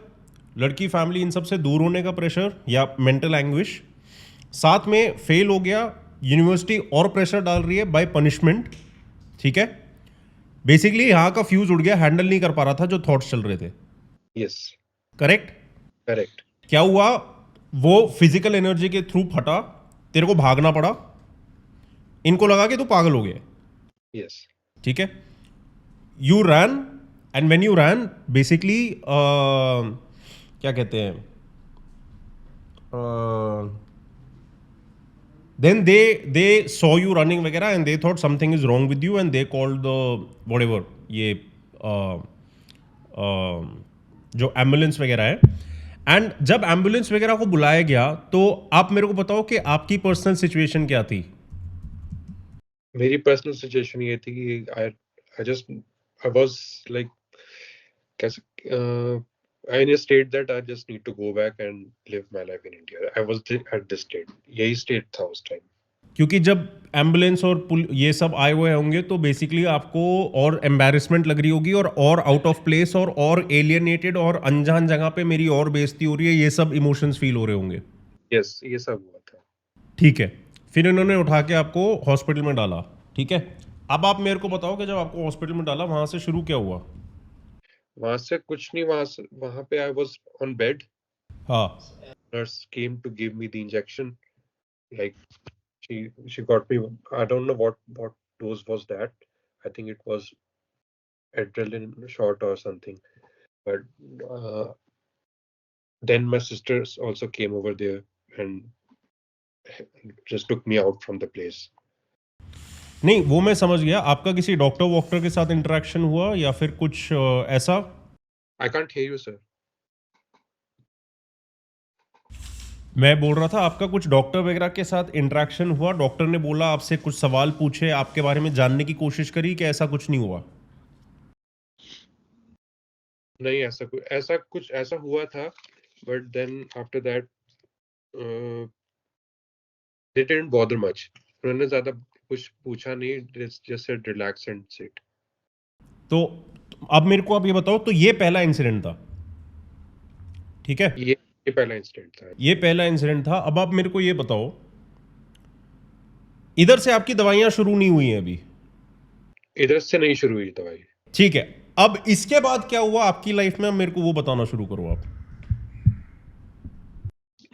लड़की फैमिली इन सब से दूर होने का प्रेशर या मेंटल एंग्विश, साथ में फेल हो गया, यूनिवर्सिटी और प्रेशर डाल रही है बाय पनिशमेंट, ठीक है? बेसिकली यहाँ का फ्यूज उड़ गया, हैंडल नहीं कर पा रहा था जो थॉट्स चल रहे थे, यस, करेक्ट? करेक्ट। क्या हुआ? वो फिजिकल एनर्जी के थ्रू फटा, तेरे को भागना पड़ा, इनको लगा कि तू पागल हो गया, यस, ठीक है? You ran, and when you ran basically क्या कहते हैं, then they saw you running वगैरह and they thought something is wrong with you and they called the whatever ये जो एम्बुलेंस वगैरह है, एंड जब एम्बुलेंस वगैरह को बुलाया गया तो आप मेरे को बताओ कि आपकी पर्सनल सिचुएशन क्या थी? मेरी पर्सनल सिचुएशन ये थी कि आई वाज लाइक कैसे in a state that I just need to go back and live my life in India. I was at this state. यही state था उस टाइम। क्योंकि जब एम्बुलेंस और ये सब आए हुए होंगे तो बेसिकली आपको और एम्बैरेसमेंट लग रही होगी और आउट ऑफ प्लेस और एलियनेटेड और अनजान जगह पे मेरी और बेइज्जती हो रही है, ये सब इमोशंस फील हो रहे होंगे। यस, ये सब हुआ था। ठीक है, फिर इन्होंने उठा के आपको हॉस्पिटल में डाला, ठीक है? अब आप मेरे को बताओ कि जब आपको हॉस्पिटल में डाला वहां से शुरू क्या हुआ? वहां से कुछ नहीं, वहां पे आई वाज ऑन बेड। हाँ, nurse came to give me the injection, like she got me, I don't know what dose was that. I think it was adrenaline shot or something, but then my sisters also came over there and just took me out from the place. नहीं वो मैं समझ गया, आपका किसी डॉक्टर वॉक्टर के साथ इंटरेक्शन हुआ या फिर कुछ ऐसा? I can't hear you, sir. मैं बोल रहा था आपका कुछ डॉक्टर वगैरह के साथ इंटरेक्शन हुआ, डॉक्टर ने बोला आपसे कुछ सवाल पूछे, आपके बारे में जानने की कोशिश करी, कि ऐसा कुछ नहीं हुआ? नहीं, ऐसा हुआ था, but then after that they didn't bother much. उन्होंने ज्यादा कुछ पूछा नहीं, just said relax and sit. तो अब मेरे को आप ये बताओ, तो ये पहला इंसिडेंट था, ठीक है? ये पहला इंसिडेंट था। ये पहला इंसिडेंट था। अब आप मेरे को ये बताओ, इधर से आपकी दवाइयां शुरू नहीं हुई हैं अभी? इधर से नहीं शुरू हुई दवाई। ठीक है, अब इसके बाद क्या हुआ आपकी लाइफ में, अब मेरे को वो बताना शुरू करो आप।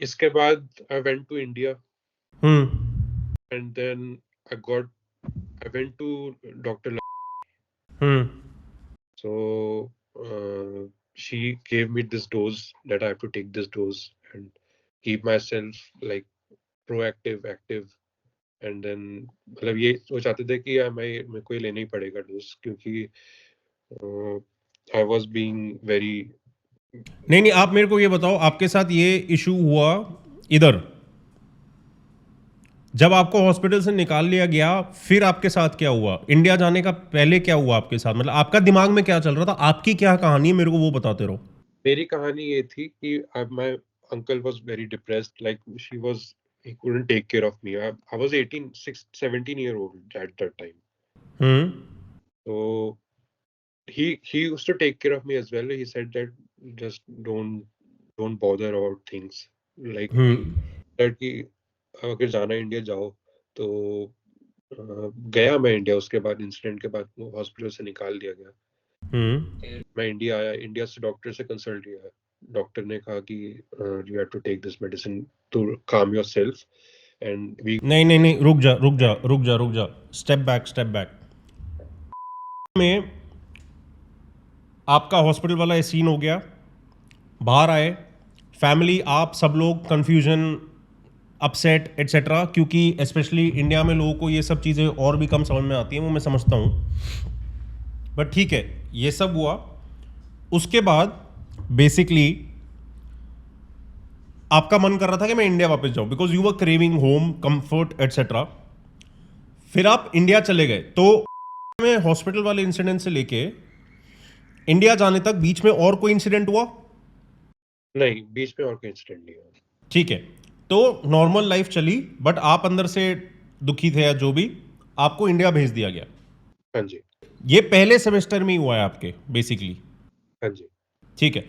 इसके बाद I went to India and then I went to Dr. So she gave me this dose that I have to take this dose and keep myself like proactive, active, and then मतलब ये वो चाहते थे कि मेरे को ये लेना ही पड़ेगा डोज, क्योंकि I was being very। नहीं, आप मेरे को ये बताओ, आपके साथ ये इशू हुआ इधर, जब आपको हॉस्पिटल से निकाल लिया गया, फिर आपके साथ क्या हुआ? इंडिया जाने का पहले क्या हुआ आपके साथ? मतलब आपका दिमाग में क्या चल रहा था? आपकी क्या कहानी है, मेरे को वो बताते रहो। मेरी कहानी ये थी कि my uncle was very depressed, like he couldn't take care of me. I was 17 year old at that time. So he used to take care of me as well. He said that just don't bother about things, like that कि अगर जाना इंडिया जाओ। तो गया मैं इंडिया, उसके बाद इंसिडेंट के बाद हॉस्पिटल से निकाल दिया गया। मैं इंडिया आया, इंडिया से डॉक्टर से कंसल्ट किया, डॉक्टर ने कहा कि you have to take this medicine to calm yourself and we. नहीं, रुक जा, स्टेप बैक। में आपका हॉस्पिटल वाला ये सीन हो गया, बाहर आए, फैमिली, आप सब लोग कंफ्यूजन, अपसेट एटसेट्रा, क्योंकि स्पेशली इंडिया में लोगों को ये सब चीज़ें और भी कम समझ में आती हैं, वो मैं समझता हूँ, बट ठीक है, ये सब हुआ। उसके बाद बेसिकली आपका मन कर रहा था कि मैं इंडिया वापस जाऊँ, because you were craving home, comfort etcetera. फिर आप इंडिया चले गए। तो मैं हॉस्पिटल वाले इंसिडेंट से लेके इंडिया जाने तक बीच में और कोई इंसिडेंट हुआ? नहीं, बीच में और कोई इंसिडेंट नहीं हुआ। ठीक है, तो नॉर्मल लाइफ चली, बट आप अंदर से दुखी थे या जो भी, आपको इंडिया भेज दिया गया। हाँ जी। ये पहले सेमेस्टर में ही हुआ है आपके बेसिकली। हाँ जी। ठीक है,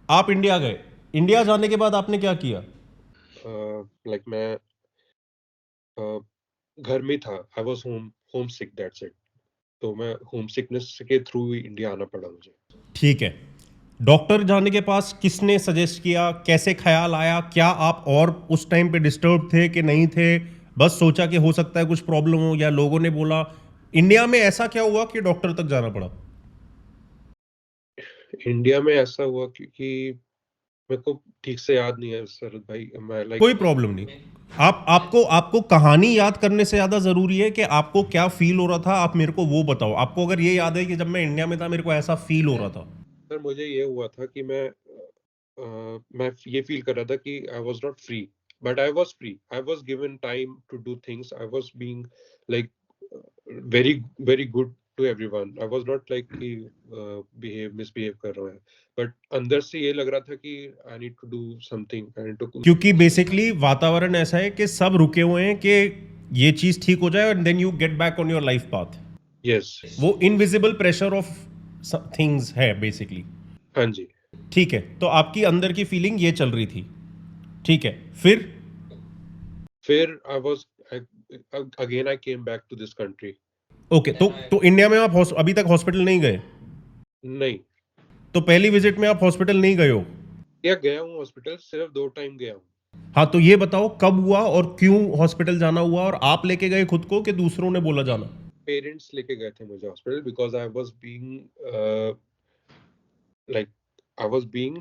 आप इंडिया गए। इंडिया जाने के बाद आपने क्या किया? लाइक मैं घर में था। I was home sick, that's it. तो मैं होम सिकनेस के थ्रू ही इंडिया आना पड़ा मुझे। ठीक है, डॉक्टर जाने के पास किसने सजेस्ट किया, कैसे ख्याल आया, क्या आप और उस टाइम पे डिस्टर्ब थे कि नहीं थे, बस सोचा कि हो सकता है कुछ प्रॉब्लम हो, या लोगों ने बोला? इंडिया में ऐसा क्या हुआ कि डॉक्टर तक जाना पड़ा? इंडिया में ऐसा हुआ क्योंकि मेरे को ठीक से याद नहीं है शरद भाई। मैं कोई प्रॉब्लम नहीं। आप आपको आपको कहानी याद करने से ज्यादा जरूरी है कि आपको क्या फील हो रहा था, आप मेरे को वो बताओ। आपको अगर ये याद है कि जब मैं इंडिया में था मेरे को ऐसा फील हो रहा था। सर मुझे ये हुआ था कि मैं ये फील कर रहा था कि I was not free, but I was free. I was given time to do things. I was being like very very good to everyone. I was not like कि बिहेव मिसबिहेव कर रहा है, बट अंदर से ये लग रहा था कि I need to do something, I need to. क्योंकि बेसिकली वातावरण ऐसा है कि सब रुके हुए हैं कि ये चीज ठीक हो जाए, and then you get back on your life path. Yes. वो इनविजिबल प्रेशर ऑफ थिंग्स है बेसिकली। हाँ जी। ठीक है, तो आपकी अंदर की फीलिंग ये चल रही थी। ठीक है, फिर I was again I came back to this country. Okay, तो इंडिया में आप अभी तक हॉस्पिटल नहीं गए? नहीं। तो पहली विजिट में आप हॉस्पिटल नहीं गए हो? या गया हूँ हॉस्पिटल, सिर्फ 2 टाइम गया हूँ। हाँ, तो ये बताओ कब हुआ और क्यों हॉस्पिटल जाना हुआ, और आप लेके गए खुद को कि दूसरों ने बोला जाना? पेरेंट्स लेके गए थे मुझे hospital because I was being like I was being,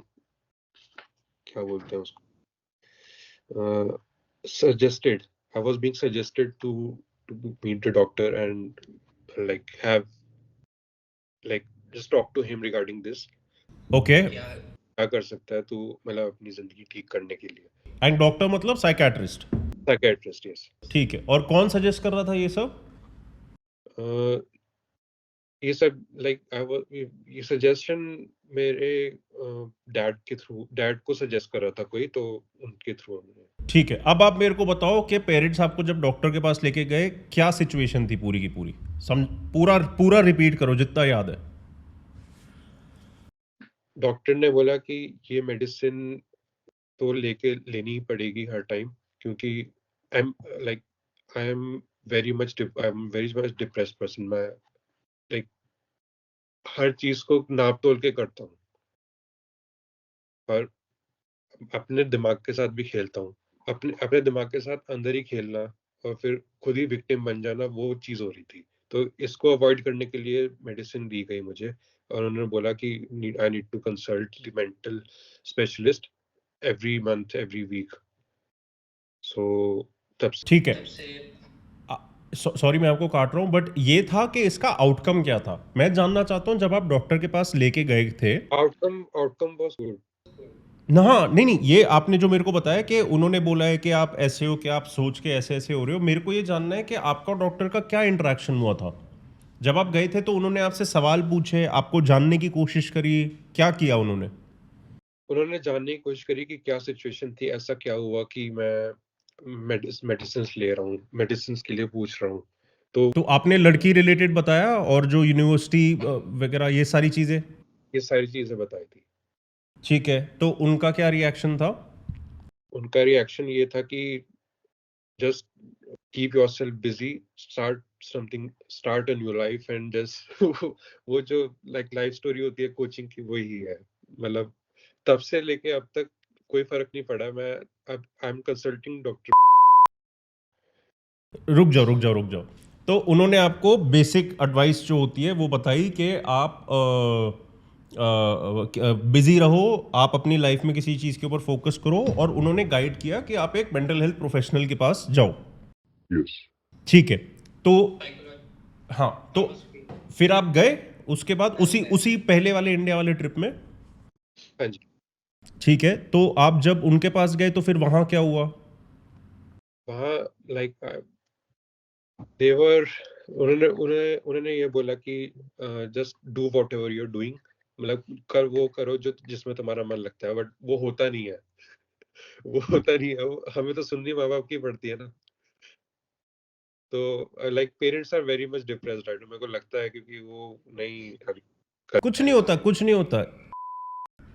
क्या बोलते हैं उसको, suggested. I was being suggested to meet the doctor and like have like just talk to him regarding this. Okay. क्या कर सकता है तू, मतलब अपनी जिंदगी ठीक करने के लिए। एंड डॉक्टर मतलब साइकेट्रिस्ट? Psychiatrist, yes. ठीक है, और कौन सजेस्ट कर रहा था ये सब? ये सब लाइक आई वाज, ये सजेशन मेरे डैड को सजेस्ट कर रहा था कोई, तो उनके थ्रू मैंने। ठीक है, अब आप मेरे को बताओ कि पेरेंट्स आपको जब डॉक्टर के पास लेके गए, क्या सिचुएशन थी पूरी की पूरी? पूरा पूरा रिपीट करो जितना याद है। डॉक्टर ने बोला कि ये मेडिसिन तो लेनी ही पड़ेगी हर टाइम, क्योंकि I am like I am I am very much depressed person. मैं लाइक हर चीज को नाप तोल के करता हूँ और अपने दिमाग के साथ भी खेलता हूँ। अपने अपने दिमाग के साथ अंदर ही खेलना और फिर खुद ही विक्टिम बन जाना, वो चीज हो रही थी। तो इसको अवॉइड करने के लिए मेडिसिन दी गई मुझे, और उन्होंने बोला कि I need to consult the mental specialist every month, every week. So तब से। ठीक है, सॉरी मैं आपको काट रहा हूँ, बट ये था कि इसका आउटकम क्या था, मैं जानना चाहता हूँ। जब आप डॉक्टर के पास लेके गए थे, आउटकम वाज गुड। ना हाँ, नहीं नहीं, ये आपने जो मेरे को बताया कि उन्होंने बोला है कि आप ऐसे हो, कि आप सोच के ऐसे ऐसे हो रहे हो, मेरे को ये जानना है कि आपका डॉक्टर का क्या इंटरेक्शन हुआ था जब आप गए थे। तो उन्होंने आपसे सवाल पूछे, आपको जानने की कोशिश करी, क्या किया उन्होंने? उन्होंने जानने की कोशिश करी कि क्या सिचुएशन थी, ऐसा क्या हुआ कि मैं मेडिसिन ले रहा हूँ, मेडिसिन के लिए पूछ रहा हूँ। तो आपने लड़की रिलेटेड बताया, और जो यूनिवर्सिटी वगैरह ये सारी चीजें? ये सारी चीजें बताई थी। ठीक है, तो उनका क्या रिएक्शन था? उनका रिएक्शन ये था कि just keep yourself busy, start a new life and just वो जो लाइक लाइफ स्टोरी होती है कोचिंग की, वही है। मतलब तब से लेके अब तक कोई फर्क नहीं पड़ा। मैं अब आई एम कंसल्टिंग डॉक्टर। रुक जाओ। तो उन्होंने आपको बेसिक एडवाइस जो होती है वो बताई कि आप बिजी रहो, आप अपनी लाइफ में किसी चीज़ के ऊपर फोकस करो, और उन्होंने गाइड किया कि आप एक मेंटल हेल्थ प्रोफेशनल के पास जाओ। यस। ठीक है, तो हाँ, तो फिर आप गए उसके बाद उसी उसी पहले वाले इंडिया वाले ट्रिप में? हाँ जी। ठीक है, तो आप जब उनके पास गए तो फिर वहां क्या हुआ? वहाँ लाइक देवर उन्होंने उन्होंने उन्होंने ये बोला कि just do whatever you are doing मतलब कर वो करो जो जिसमें तुम्हारा मन लगता है, बट वो होता नहीं है। वो होता नहीं है, वो हमें तो सुननी माँ-बाप की पड़ती है ना। तो like parents are very much depressed right, मेरे को लगता है, क्योंकि वो नहीं अभी कर कुछ नहीं होता, कुछ नहीं होता।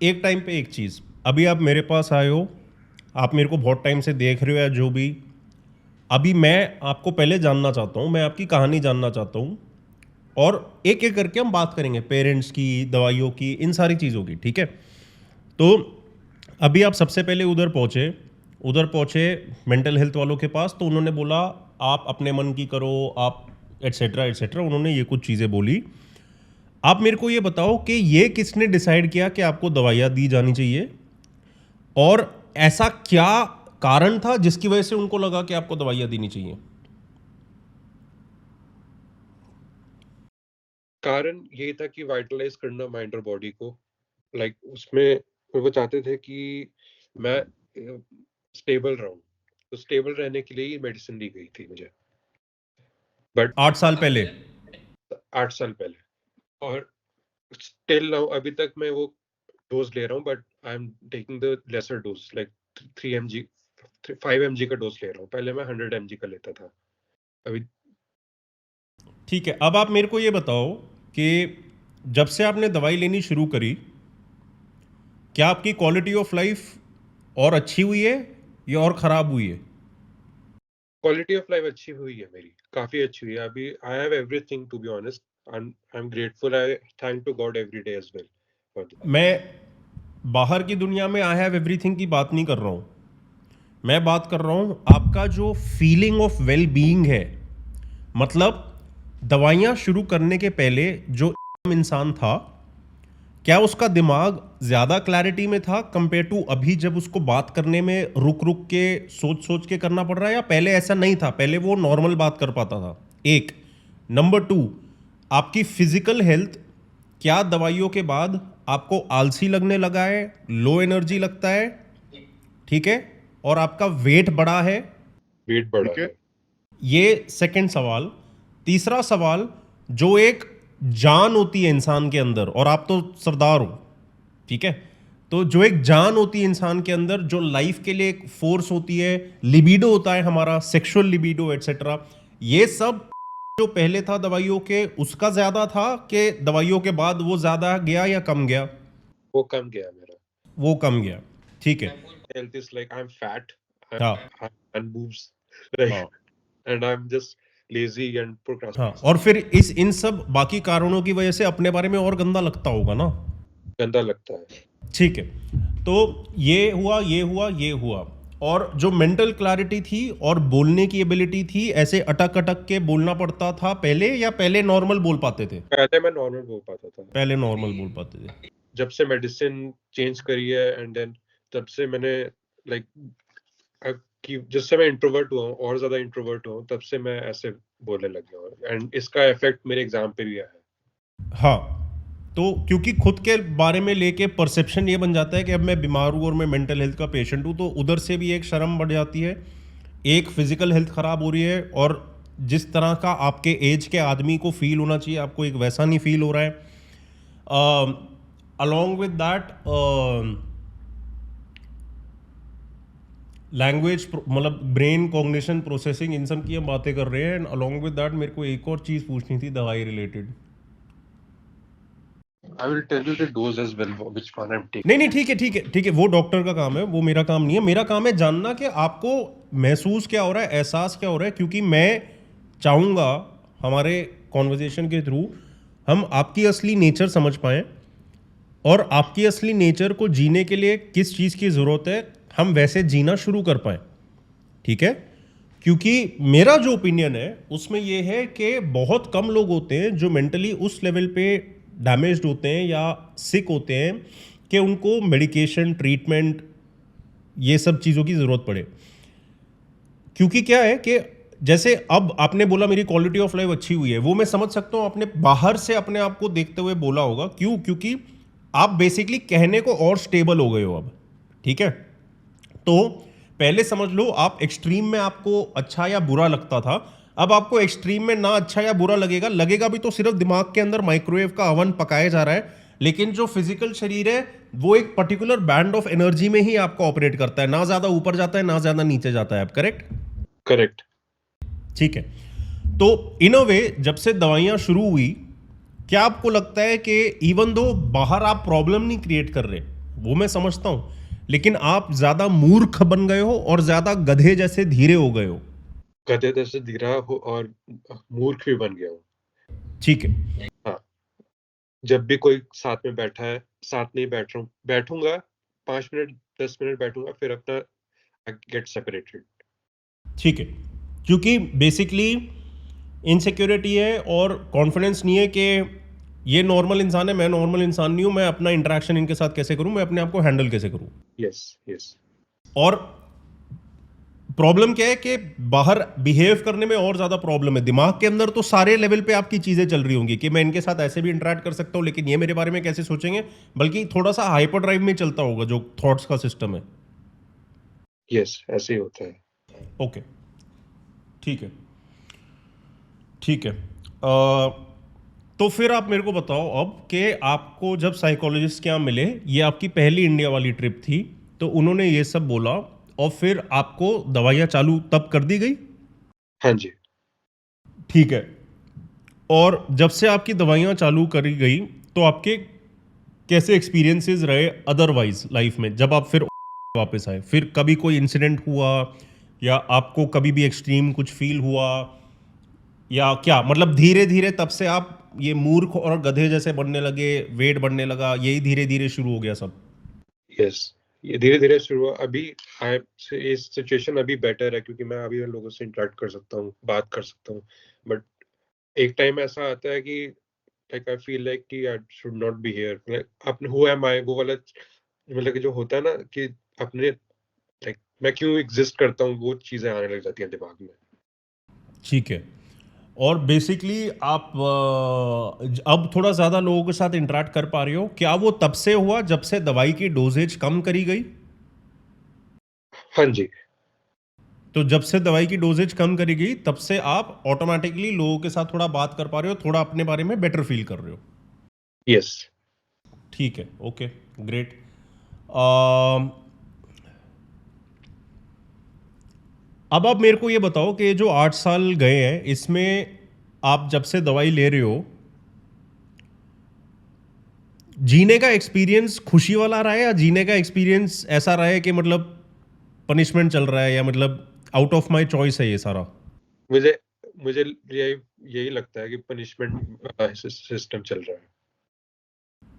एक टाइम पे एक चीज़, अभी आप मेरे पास आए हो, आप मेरे को बहुत टाइम से देख रहे हो या जो भी, अभी मैं आपको पहले जानना चाहता हूँ, मैं आपकी कहानी जानना चाहता हूँ, और एक एक करके हम बात करेंगे पेरेंट्स की, दवाइयों की, इन सारी चीज़ों की, ठीक है। तो अभी आप सबसे पहले उधर पहुँचे मेंटल हेल्थ वालों के पास, तो उन्होंने बोला आप अपने मन की करो, आप एट्सेट्रा एट्सेट्रा, उन्होंने ये कुछ चीज़ें बोली। आप मेरे को ये बताओ कि ये किसने डिसाइड किया कि आपको दवाइयाँ दी जानी चाहिए, और ऐसा क्या कारण था जिसकी वजह से उनको लगा कि आपको दवाइयाँ देनी चाहिए? कारण यही था कि वाइटलाइज करना माइंड और बॉडी को। लाइक उसमें वो चाहते थे कि मैं स्टेबल रहूं, तो स्टेबल रहने के लिए ही मेडिसिन दी गई थी मुझे, बट 8 साल पहले? 8 साल पहले। और स्टिल नाउ अभी तक मैं वो डोज ले रहा हूँ, but I am taking the lesser dose, like 3 mg 5 mg का डोज ले रहा हूँ। पहले मैं 100 mg का लेता था। अभी ठीक है, अब आप मेरे को ये बताओ कि जब से आपने दवाई लेनी शुरू करी, क्या आपकी क्वालिटी ऑफ लाइफ और अच्छी हुई है या और ख़राब हुई है? क्वालिटी ऑफ लाइफ अच्छी हुई है मेरी, काफी अच्छी हुई है। अभी I have everything to be honest, I am grateful, I thank to God every day as well. मैं बाहर की दुनिया में आई हैव एवरीथिंग की बात नहीं कर रहा हूँ, मैं बात कर रहा हूँ आपका जो फीलिंग ऑफ वेल बीइंग है। मतलब दवाइयाँ शुरू करने के पहले जो इंसान था, क्या उसका दिमाग ज़्यादा क्लैरिटी में था कंपेयर टू अभी, जब उसको बात करने में रुक रुक के सोच सोच के करना पड़ रहा है, या पहले ऐसा नहीं था, पहले वो नॉर्मल बात कर पाता था? एक। नंबर 2, आपकी फिजिकल हेल्थ, क्या दवाइयों के बाद आपको आलसी लगने लगा है, लो एनर्जी लगता है, ठीक है, और आपका वेट बढ़ा है? वेट बढ़ा है। ये सेकंड सवाल। तीसरा सवाल, जो एक जान होती है इंसान के अंदर, और आप तो सरदार हो, ठीक है, तो जो एक जान होती है इंसान के अंदर, जो लाइफ के लिए एक फोर्स होती है, लिबिडो होता है हमारा, सेक्सुअल लिबिडो एटसेट्रा, ये सब जो पहले था दवाइयों के, उसका ज्यादा था कि दवाइयों के बाद वो ज्यादा गया या कम गया? वो कम गया मेरा। वो कम गया, ठीक है। Health is like I am fat हाँ एंड मूव्स लाइक, हाँ and I am just lazy and हाँ, प्रोक्रास्टिनेटिंग। और फिर इन सब बाकी कारणों की वजह से अपने बारे में और गंदा लगता होगा ना? गंदा लगता है। ठीक है, तो ये हुआ, ये हुआ, ये हुआ, और जो मेंटल क्लैरिटी थी और बोलने की एबिलिटी थी, ऐसे अटक अटक के बोलना पड़ता था पहले, या पहले नॉर्मल बोल पाते थे? पहले मैं नॉर्मल बोल पाता था, पहले नॉर्मल बोल पाते थे। जब से मेडिसिन चेंज करी है एंड देन तब से मैंने लाइक कि जिससे मैं इंट्रोवर्ट हुआ हूँ, और ज्यादा इंट्रोवर्ट हुआ हूँ, तब से मैं ऐसे बोलने लग गया हूँ, एंड इसका इफेक्ट मेरे एग्जाम पे भी आया है। हाँ, तो क्योंकि खुद के बारे में लेके परसेप्शन ये बन जाता है कि अब मैं बीमार हूँ और मैं मेंटल हेल्थ का पेशेंट हूँ, तो उधर से भी एक शर्म बढ़ जाती है, एक फिजिकल हेल्थ खराब हो रही है, और जिस तरह का आपके एज के आदमी को फील होना चाहिए आपको एक वैसा नहीं फील हो रहा है। अलॉन्ग विद दैट लैंग्वेज, मतलब ब्रेन कॉग्निशन प्रोसेसिंग, इन सब की हम बातें कर रहे हैं, एंड अलॉन्ग विद दैट मेरे को एक और चीज़ पूछनी थी दवाई related. I will tell you the dose as well, which one I'm taking. नहीं नहीं, ठीक है ठीक है ठीक है, वो डॉक्टर का काम है, वो मेरा काम नहीं है। मेरा काम है जानना कि आपको महसूस क्या हो रहा है, एहसास क्या हो रहा है, क्योंकि मैं चाहूँगा हमारे कॉन्वर्जेशन के थ्रू हम आपकी असली नेचर समझ पाएँ, और आपकी असली नेचर को जीने के लिए किस चीज़ की ज़रूरत है, हम वैसे जीना शुरू कर पाएँ, ठीक है। क्योंकि मेरा जो ओपिनियन है उसमें ये है कि बहुत कम लोग होते हैं जो मेंटली उस लेवल पे डैमेज्ड होते हैं या सिक होते हैं कि उनको मेडिकेशन, ट्रीटमेंट, ये सब चीज़ों की ज़रूरत पड़े। क्योंकि क्या है कि जैसे अब आपने बोला मेरी क्वालिटी ऑफ लाइफ अच्छी हुई है, वो मैं समझ सकता हूँ, आपने बाहर से अपने आप को देखते हुए बोला होगा। क्यों? क्योंकि आप बेसिकली कहने को और स्टेबल हो गए हो अब, ठीक है। तो पहले समझ लो आप एक्सट्रीम में आपको अच्छा या बुरा लगता था, अब आपको एक्सट्रीम में ना अच्छा या बुरा लगेगा, लगेगा भी तो सिर्फ दिमाग के अंदर माइक्रोवेव का अवन पकाया जा रहा है, लेकिन जो फिजिकल शरीर है वो एक पर्टिकुलर बैंड ऑफ एनर्जी में ही आपका ऑपरेट करता है, ना ज्यादा ऊपर जाता है ना ज्यादा नीचे जाता है, आप करेक्ट? करेक्ट। ठीक है। तो इन अ वे जब से दवाइयां शुरू हुई, क्या आपको लगता है कि इवन दो बाहर आप प्रॉब्लम नहीं क्रिएट कर रहे, वो मैं समझता हूं, लेकिन आप ज्यादा मूर्ख बन गए हो और ज्यादा गधे जैसे धीरे हो गए हो? गधे जैसे धीरा हो और मूर्ख भी बन गया हूँ। ठीक है। हाँ, जब भी कोई साथ में बैठा है, साथ नहीं बैठ रहा हूँ, बैठूंगा 5 मिनट 10 मिनट बैठूंगा, फिर अपना गेट सेपरेटेड। ठीक है, क्योंकि बेसिकली इनसिक्योरिटी है और कॉन्फिडेंस नहीं है कि ये नॉर्मल इंसान है, मैं नॉर्मल इंसान नहीं हूं, मैं अपना इंटरेक्शन इनके साथ कैसे करूं, मैं अपने आप को हैंडल कैसे करूं। Yes yes. और प्रॉब्लम क्या है कि बाहर बिहेव करने में और ज्यादा प्रॉब्लम है, दिमाग के अंदर तो सारे लेवल पे आपकी चीजें चल रही होंगी कि मैं इनके साथ ऐसे भी इंटरेक्ट कर सकता हूं, लेकिन ये मेरे बारे में कैसे सोचेंगे, बल्कि थोड़ा सा हाइपर ड्राइव में चलता होगा जो थॉट्स का सिस्टम है। यस, ऐसे ही होता है। ओके, ठीक है, ठीक है। तो फिर आप मेरे को बताओ अब कि आपको जब साइकोलॉजिस्ट के यहाँ मिले, ये आपकी पहली इंडिया वाली ट्रिप थी, तो उन्होंने ये सब बोला और फिर आपको दवाइयाँ चालू तब कर दी गई? हाँ जी। ठीक है। और जब से आपकी दवाइयाँ चालू करी गई तो आपके कैसे एक्सपीरियंसेस रहे अदरवाइज लाइफ में, जब आप फिर वापस आए, फिर कभी कोई इंसिडेंट हुआ या आपको कभी भी एक्सट्रीम कुछ फील हुआ, या क्या मतलब धीरे धीरे तब से आप ये मूर्ख और गधे जैसे बनने लगे, वेट बढ़ने लगा, यही धीरे धीरे शुरू हो गया सब? यस, ये धीरे-धीरे शुरू हुआ। अभी आई ये सिचुएशन अभी बेटर है क्योंकि मैं अभी लोगों से इंटरैक्ट कर सकता हूँ, बात कर सकता हूँ। बट एक टाइम ऐसा आता है कि लाइक आई फील लाइक कि I should not be here. Like अपने हू एम आई वो वाला मतलब कि जो होता है ना कि अपने लाइक मैं क्यों एग्ज़िस्ट करता हूँ, वो चीज़ें आने लग जाती हैं दिमाग में। ठीक है। और बेसिकली आप अब थोड़ा ज़्यादा लोगों के साथ इंटरेक्ट कर पा रहे हो, क्या वो तब से हुआ जब से दवाई की डोजेज कम करी गई? हाँ जी। तो जब से दवाई की डोजेज कम करी गई तब से आप ऑटोमेटिकली लोगों के साथ थोड़ा बात कर पा रहे हो, थोड़ा अपने बारे में बेटर फील कर रहे हो? यस। ठीक है, ओके, ग्रेट। अब आप मेरे को ये बताओ कि जो 8 साल गए हैं इसमें आप जब से दवाई ले रहे हो, जीने का एक्सपीरियंस खुशी वाला रहा है या जीने का एक्सपीरियंस ऐसा रहा है कि मतलब पनिशमेंट चल रहा है, या मतलब आउट ऑफ माय चॉइस है ये सारा? मुझे मुझे यही यही लगता है कि पनिशमेंट सिस्टम चल रहा है।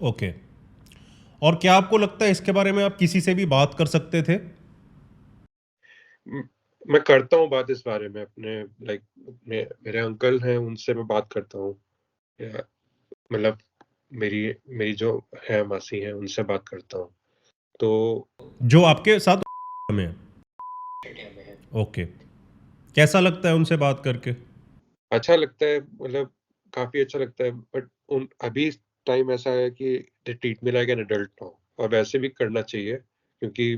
ओके। और क्या आपको लगता है इसके बारे में आप किसी से भी बात कर सकते थे? म मैं करता हूँ बात इस बारे में अपने लाइक मेरे अंकल हैं, उनसे मैं बात करता हूँ या मतलब मेरी मेरी जो है मासी हैं, उनसे बात करता हूँ। तो जो आपके साथ में है? ओके। कैसा लगता है उनसे बात करके? अच्छा लगता है मतलब काफ़ी अच्छा लगता है बट उन अभी टाइम ऐसा है कि they treat me like an adult now और वैसे भी करना चाहिए क्योंकि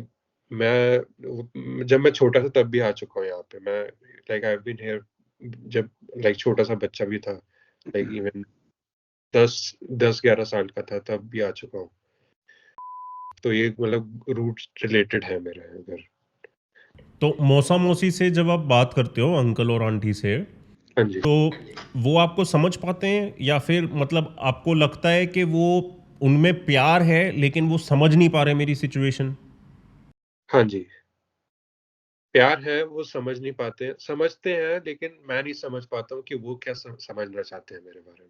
जब मैं छोटा था तब भी आ चुका हूँ यहाँ पे। मैं like I have been here जब लाइक छोटा-सा बच्चा भी था, लाइक इवन 10-11 साल का था तब भी आ चुका हूँ। तो ये मतलब रूट्स रिलेटेड है मेरे अगर। तो मौसा मौसी से जब आप बात करते हो, अंकल और आंटी से, हाँ जी। तो वो आपको समझ पाते हैं या फिर मतलब आपको लगता है कि वो उनमें प्यार है लेकिन वो समझ नहीं पा रहे मेरी सिचुएशन? हाँ जी। प्यार है, वो समझ नहीं पाते हैं, समझते हैं लेकिन मैं नहीं समझ पाता हूँ कि वो क्या समझना चाहते हैं मेरे बारे में।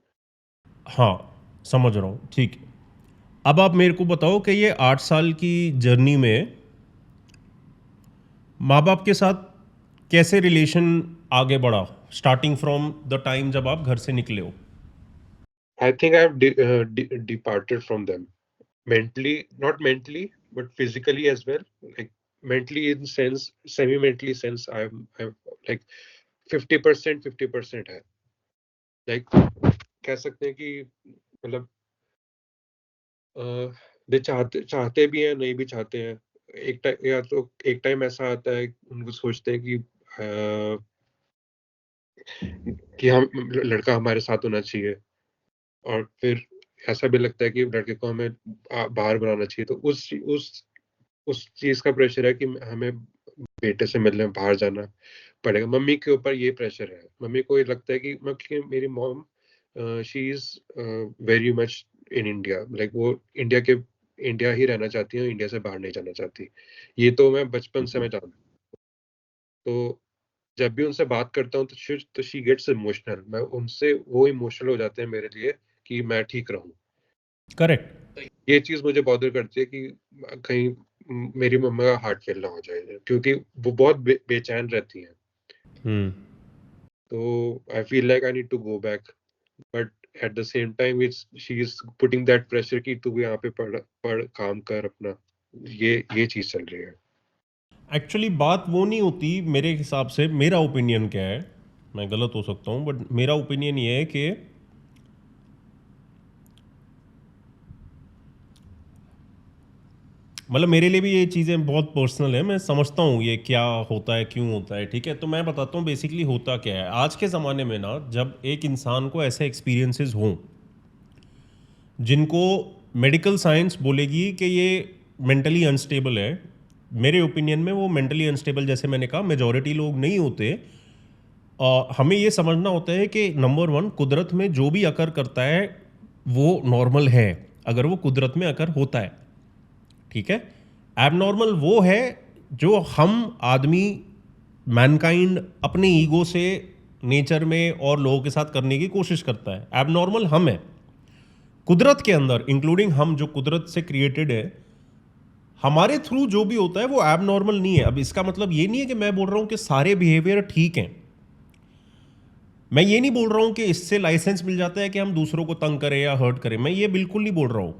हाँ, समझ रहा हूँ, ठीक है। अब आप मेरे को बताओ कि ये 8 साल की जर्नी में माँ बाप के साथ कैसे रिलेशन आगे बढ़ा, स्टार्टिंग फ्रॉम द टाइम जब आप घर से निकले हो? आई think I have departed from them mentally, not mentally but physically as well. Like mentally in sense, semi mentally sense, I'm like 50% 50% है। Like कह सकते हैं कि मतलब अ, वे चाहते चाहते भी हैं, नहीं भी चाहते हैं। एक टाइम या तो एक टाइम ऐसा आता है उनको सोचते हैं कि हम लड़का हमारे साथ होना चाहिए और फिर ऐसा भी लगता है कि लड़के को हमें बाहर बनाना चाहिए, तो उस चीज का प्रेशर है कि हमें बेटे से मिलने बाहर जाना पड़ेगा। मम्मी के ऊपर ये प्रेशर है, मम्मी को ये लगता है कि मेरी mom she is very much in India, like वो इंडिया ही रहना चाहती है, इंडिया से बाहर नहीं जाना चाहती। ये तो मैं बचपन से मैं जानता हूँ। तो जब भी उनसे बात करता हूँ तो शी गेट्स इमोशनल, मैं उनसे वो इमोशनल हो जाते हैं मेरे लिए कि मैं ठीक रहूं। करेक्ट। ये चीज मुझे बॉदर करती है कि कहीं मेरी मम्मा का हार्ट फेल ना हो जाए, क्योंकि वो बहुत बेचैन रहती हैं। तो I feel like I need to go back, but at the same time she is putting that pressure कि तू यहाँ पे पढ़ काम कर अपना। ये चीज चल रही है। एक्चुअली बात वो नहीं होती मेरे हिसाब से। मेरा ओपिनियन क्या है, मैं गलत हो सकता हूँ, बट मेरा ओपिनियन ये है कि मतलब मेरे लिए भी ये चीज़ें बहुत पर्सनल है। मैं समझता हूँ ये क्या होता है, क्यों होता है, ठीक है। तो मैं बताता हूँ बेसिकली होता क्या है। आज के ज़माने में ना, जब एक इंसान को ऐसे एक्सपीरियंसेस हों जिनको मेडिकल साइंस बोलेगी कि ये मेंटली अनस्टेबल है, मेरे ओपिनियन में वो मेंटली अनस्टेबल, जैसे मैंने कहा, मेजॉरिटी लोग नहीं होते। हमें ये समझना होता है कि नंबर वन, कुदरत में जो भी अकर करता है वो नॉर्मल है, अगर वो कुदरत में अकर होता है, ठीक है। एबनॉर्मल वो है जो हम आदमी, मैनकाइंड, अपने ईगो से नेचर में और लोगों के साथ करने की कोशिश करता है। एबनॉर्मल हम है कुदरत के अंदर, इंक्लूडिंग हम जो कुदरत से क्रिएटेड है, हमारे थ्रू जो भी होता है वो एबनॉर्मल नहीं है। अब इसका मतलब ये नहीं है कि मैं बोल रहा हूं कि सारे बिहेवियर ठीक हैं। मैं ये नहीं बोल रहा हूं कि इससे लाइसेंस मिल जाता है कि हम दूसरों को तंग करें या हर्ट करें, मैं ये बिल्कुल नहीं बोल रहा हूं।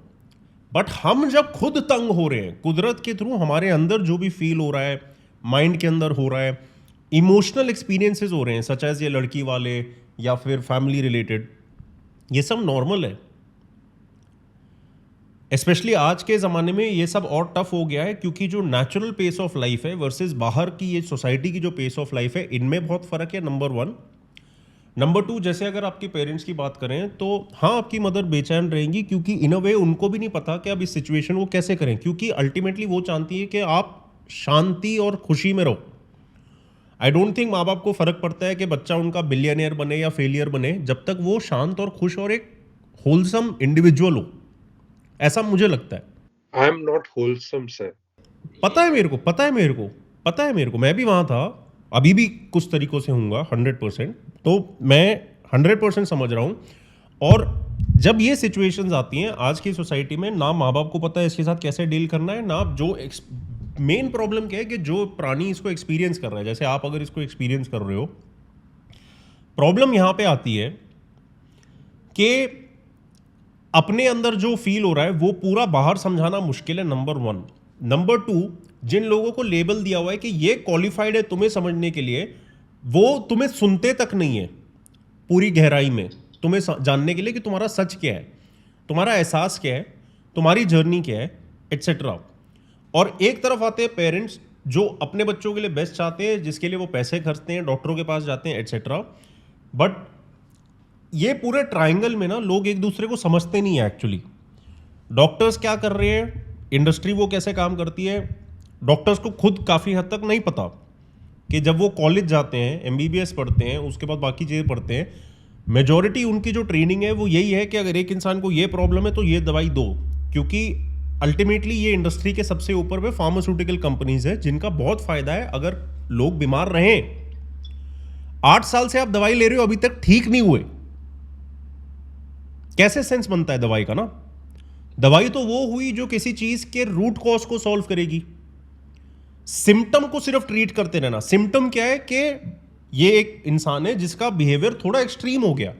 बट हम जब खुद तंग हो रहे हैं कुदरत के थ्रू, हमारे अंदर जो भी फील हो रहा है, माइंड के अंदर हो रहा है, इमोशनल एक्सपीरियंसेस हो रहे हैं, सच एज ये लड़की वाले या फिर फैमिली रिलेटेड, ये सब नॉर्मल है। स्पेशली आज के ज़माने में ये सब और टफ हो गया है, क्योंकि जो नेचुरल पेस ऑफ लाइफ है वर्सेस बाहर की ये सोसाइटी की जो पेस ऑफ लाइफ है, इनमें बहुत फ़र्क है, नंबर वन। नंबर टू, जैसे अगर आपके पेरेंट्स की बात करें तो हाँ, आपकी मदर बेचैन रहेंगी, क्योंकि इन अ वे उनको भी नहीं पता कि अब इस सिचुएशन को कैसे करें, क्योंकि अल्टीमेटली वो चाहती है कि आप शांति और खुशी में रहो। आई डोंट थिंक माँ बाप को फ़र्क पड़ता है कि बच्चा उनका बिलियनियर बने या फेलियर बने, जब तक वो शांत और खुश और एक होलसम इंडिविजुअल हो, ऐसा मुझे लगता है। आई एम नॉट होलसम सर। पता है मेरे को, पता है मेरे को, पता है मेरे को, मैं भी वहाँ था, अभी भी कुछ तरीकों से हूँगा 100%। तो मैं 100% समझ रहा हूँ। और जब ये सिचुएशंस आती हैं आज की सोसाइटी में, ना माँ बाप को पता है इसके साथ कैसे डील करना है, ना जो मेन प्रॉब्लम क्या है कि जो प्राणी इसको एक्सपीरियंस कर रहा है, जैसे आप अगर इसको एक्सपीरियंस कर रहे हो, प्रॉब्लम यहाँ पे आती है कि अपने अंदर जो फील हो रहा है वो पूरा बाहर समझाना मुश्किल है, नंबर वन। नंबर टू, जिन लोगों को लेबल दिया हुआ है कि ये क्वालिफाइड है तुम्हें समझने के लिए, वो तुम्हें सुनते तक नहीं है पूरी गहराई में, तुम्हें जानने के लिए कि तुम्हारा सच क्या है, तुम्हारा एहसास क्या है, तुम्हारी जर्नी क्या है, एट्सेट्रा। और एक तरफ आते हैं पेरेंट्स जो अपने बच्चों के लिए बेस्ट चाहते हैं, जिसके लिए वो पैसे खर्चते हैं, डॉक्टरों के पास जाते हैं, एट्सेट्रा। बट ये पूरे ट्रायंगल में ना लोग एक दूसरे को समझते नहीं है एक्चुअली। डॉक्टर्स क्या कर रहे हैं, इंडस्ट्री वो कैसे काम करती है, डॉक्टर्स को खुद काफ़ी हद तक नहीं पता कि जब वो कॉलेज जाते हैं, एमबीबीएस पढ़ते हैं, उसके बाद बाकी चीज़ें पढ़ते हैं, मेजॉरिटी उनकी जो ट्रेनिंग है वो यही है कि अगर एक इंसान को ये प्रॉब्लम है तो ये दवाई दो। क्योंकि अल्टीमेटली ये इंडस्ट्री के सबसे ऊपर पे फार्मास्यूटिकल कंपनीज है, जिनका बहुत फायदा है अगर लोग बीमार रहें। 8 साल से आप दवाई ले रहे हो, अभी तक ठीक नहीं हुए, कैसे सेंस बनता है दवाई का ना। दवाई तो वो हुई जो किसी चीज के रूट कॉज को सॉल्व करेगी। सिम्टम को सिर्फ ट्रीट करते रहना। सिम्टम क्या है कि ये एक इंसान है जिसका बिहेवियर थोड़ा एक्सट्रीम हो गया।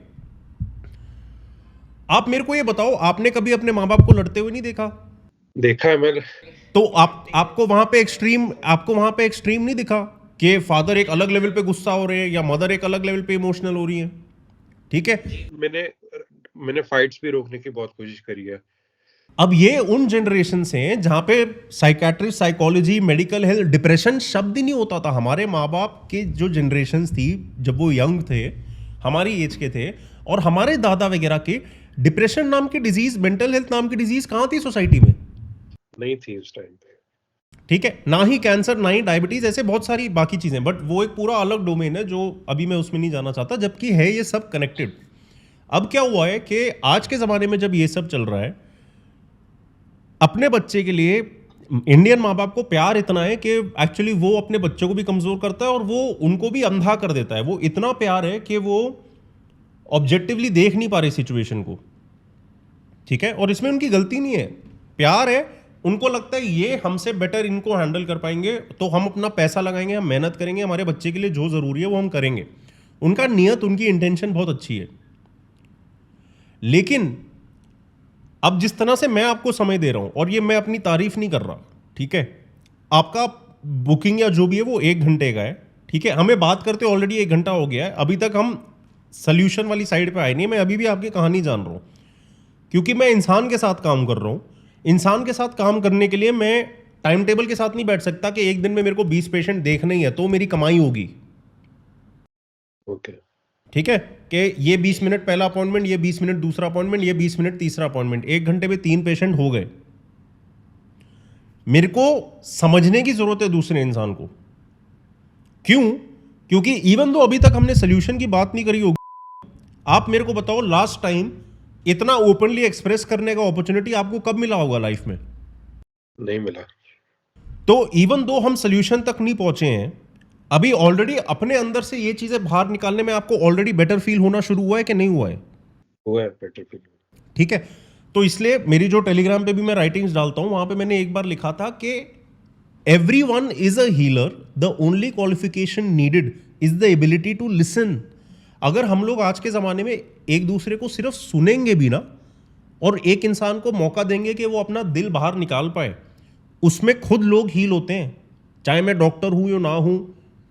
आप मेरे को ये बताओ, आपने कभी अपने माँ बाप को लड़ते हुए नहीं देखा? देखा है मैंने। तो आपको वहां पे एक्सट्रीम नहीं दिखा कि फादर एक अलग लेवल पे गुस्सा हो रहे हैं या मदर एक अलग लेवल पे इमोशनल हो रही है? ठीक है, मैंने फाइट्स भी रोकने की बहुत कोशिश करी है। अब ये उन जनरेशन से हैं जहां पे psychiatrist, psychology, medical health, depression शब्द ही नहीं होता था। हमारे माँ बाप के जो जनरेशन थी, जब वो यंग थे, हमारी एज के थे, और हमारे दादा वगैरह के, डिप्रेशन नाम की डिजीज, मेंटल हेल्थ नाम की डिजीज कहाँ थी सोसाइटी में? नहीं थी उस टाइम पे। ठीक है, ना ही कैंसर, ना ही डायबिटीज, ऐसे बहुत सारी बाकी चीजें, बट वो एक पूरा अलग डोमेन है जो अभी मैं उसमें नहीं जाना चाहता, जबकि है ये सब कनेक्टेड। अब क्या हुआ है कि आज के ज़माने में जब ये सब चल रहा है, अपने बच्चे के लिए इंडियन माँ बाप को प्यार इतना है कि एक्चुअली वो अपने बच्चों को भी कमज़ोर करता है और वो उनको भी अंधा कर देता है। वो इतना प्यार है कि वो ऑब्जेक्टिवली देख नहीं पा रहे सिचुएशन को। ठीक है, और इसमें उनकी गलती नहीं है, प्यार है। उनको लगता है ये हमसे बेटर इनको हैंडल कर पाएंगे, तो हम अपना पैसा लगाएंगे, हम मेहनत करेंगे, हमारे बच्चे के लिए जो ज़रूरी है वो हम करेंगे। उनका नियत, उनकी इंटेंशन बहुत अच्छी है। लेकिन अब जिस तरह से मैं आपको समय दे रहा हूं, और ये मैं अपनी तारीफ नहीं कर रहा, ठीक है, आपका बुकिंग या जो भी है वो 1 घंटे का है। ठीक है, हमें बात करते ऑलरेडी 1 घंटा हो गया है, अभी तक हम सोल्यूशन वाली साइड पे आए नहीं। मैं अभी भी आपकी कहानी जान रहा हूं, क्योंकि मैं इंसान के साथ काम कर रहा हूं। इंसान के साथ काम करने के लिए मैं टाइम टेबल के साथ नहीं बैठ सकता कि एक दिन में मेरे को 20 पेशेंट देखने ही है तो मेरी कमाई होगी। ओके, ठीक है, कि ये 20 मिनट पहला अपॉइंटमेंट, ये 20 मिनट दूसरा अपॉइंटमेंट, ये 20 मिनट तीसरा अपॉइंटमेंट, 1 घंटे में 3 पेशेंट हो गए। मेरे को समझने की जरूरत है दूसरे इंसान को। क्यों? क्योंकि इवन दो अभी तक हमने सोल्यूशन की बात नहीं करी होगी, आप मेरे को बताओ लास्ट टाइम इतना ओपनली एक्सप्रेस करने का अपॉर्चुनिटी आपको कब मिला होगा लाइफ में? नहीं मिला। तो इवन दो हम सोल्यूशन तक नहीं पहुंचे हैं, अभी ऑलरेडी अपने अंदर से ये चीजें बाहर निकालने में आपको ऑलरेडी बेटर फील होना शुरू हुआ है कि नहीं हुआ है? हुआ है बेटर फील। ठीक है, तो इसलिए मेरी जो टेलीग्राम पे भी मैं राइटिंग्स डालता हूं, वहां पे मैंने एक बार लिखा था कि everyone is a healer, the only qualification needed is the ability to listen. अगर हम लोग आज के ज़माने में एक दूसरे को सिर्फ सुनेंगे भी ना, और एक इंसान को मौका देंगे कि वो अपना दिल बाहर निकाल पाए, उसमें खुद लोग हील होते हैं। चाहे मैं डॉक्टर हूं या ना हूं,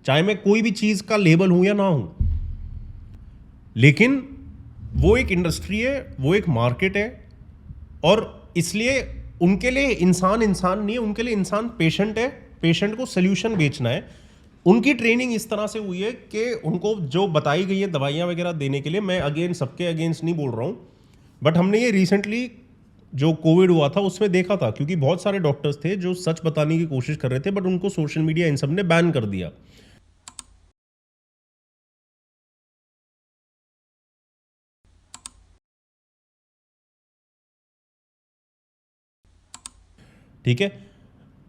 चाहे मैं कोई भी चीज़ का लेबल हूं या ना हूं, लेकिन वो एक इंडस्ट्री है, वो एक मार्केट है, और इसलिए उनके लिए इंसान इंसान नहीं है, उनके लिए इंसान पेशेंट है। पेशेंट को सोल्यूशन बेचना है। उनकी ट्रेनिंग इस तरह से हुई है कि उनको जो बताई गई है दवाइयाँ वगैरह देने के लिए, मैं अगेन सबके अगेंस्ट नहीं बोल रहा हूँ, बट हमने ये रिसेंटली जो कोविड हुआ था उसमें देखा था, क्योंकि बहुत सारे डॉक्टर्स थे जो सच बताने की कोशिश कर रहे थे, बट उनको सोशल मीडिया इन सब ने बैन कर दिया। ठीक है,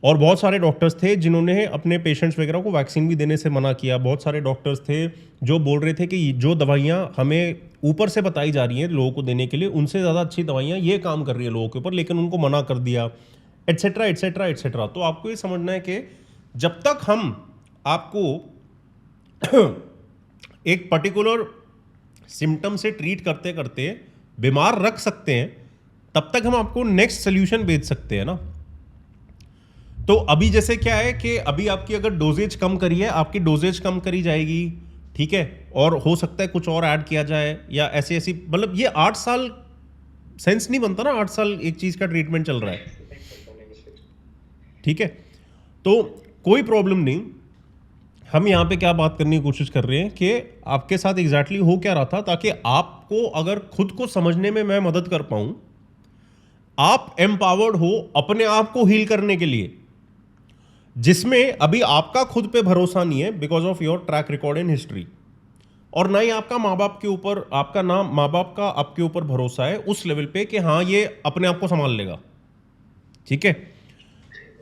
और बहुत सारे डॉक्टर्स थे जिन्होंने अपने पेशेंट्स वगैरह को वैक्सीन भी देने से मना किया। बहुत सारे डॉक्टर्स थे जो बोल रहे थे कि जो दवाइयाँ हमें ऊपर से बताई जा रही हैं लोगों को देने के लिए, उनसे ज़्यादा अच्छी दवाइयाँ ये काम कर रही है लोगों के ऊपर, लेकिन उनको मना कर दिया, एट्सेट्रा एट्सेट्रा एट्सेट्रा। तो आपको ये समझना है कि जब तक हम आपको एक पर्टिकुलर सिम्टम से ट्रीट करते करते बीमार रख सकते हैं, तब तक हम आपको नेक्स्ट सोल्यूशन भेज सकते हैं ना। तो अभी जैसे क्या है कि अभी आपकी अगर डोजेज कम करी है, आपकी डोजेज कम करी जाएगी, ठीक है, और हो सकता है कुछ और ऐड किया जाए, या ऐसी ऐसी, मतलब ये 8 साल सेंस नहीं बनता ना, 8 साल एक चीज़ का ट्रीटमेंट चल रहा है। ठीक है, तो कोई प्रॉब्लम नहीं। हम यहाँ पे क्या बात करने की कोशिश कर रहे हैं कि आपके साथ एग्जैक्टली हो क्या रहा था, ताकि आपको अगर खुद को समझने में मैं मदद कर पाऊँ, आप एम्पावर्ड हो अपने आप को हील करने के लिए, जिसमें अभी आपका खुद पे भरोसा नहीं है because of your track record in history, और ना ही आपका माँ बाप के ऊपर, आपका ना माँ बाप का आपके ऊपर भरोसा है उस लेवल पे कि हाँ ये अपने आप को संभाल लेगा। ठीक है,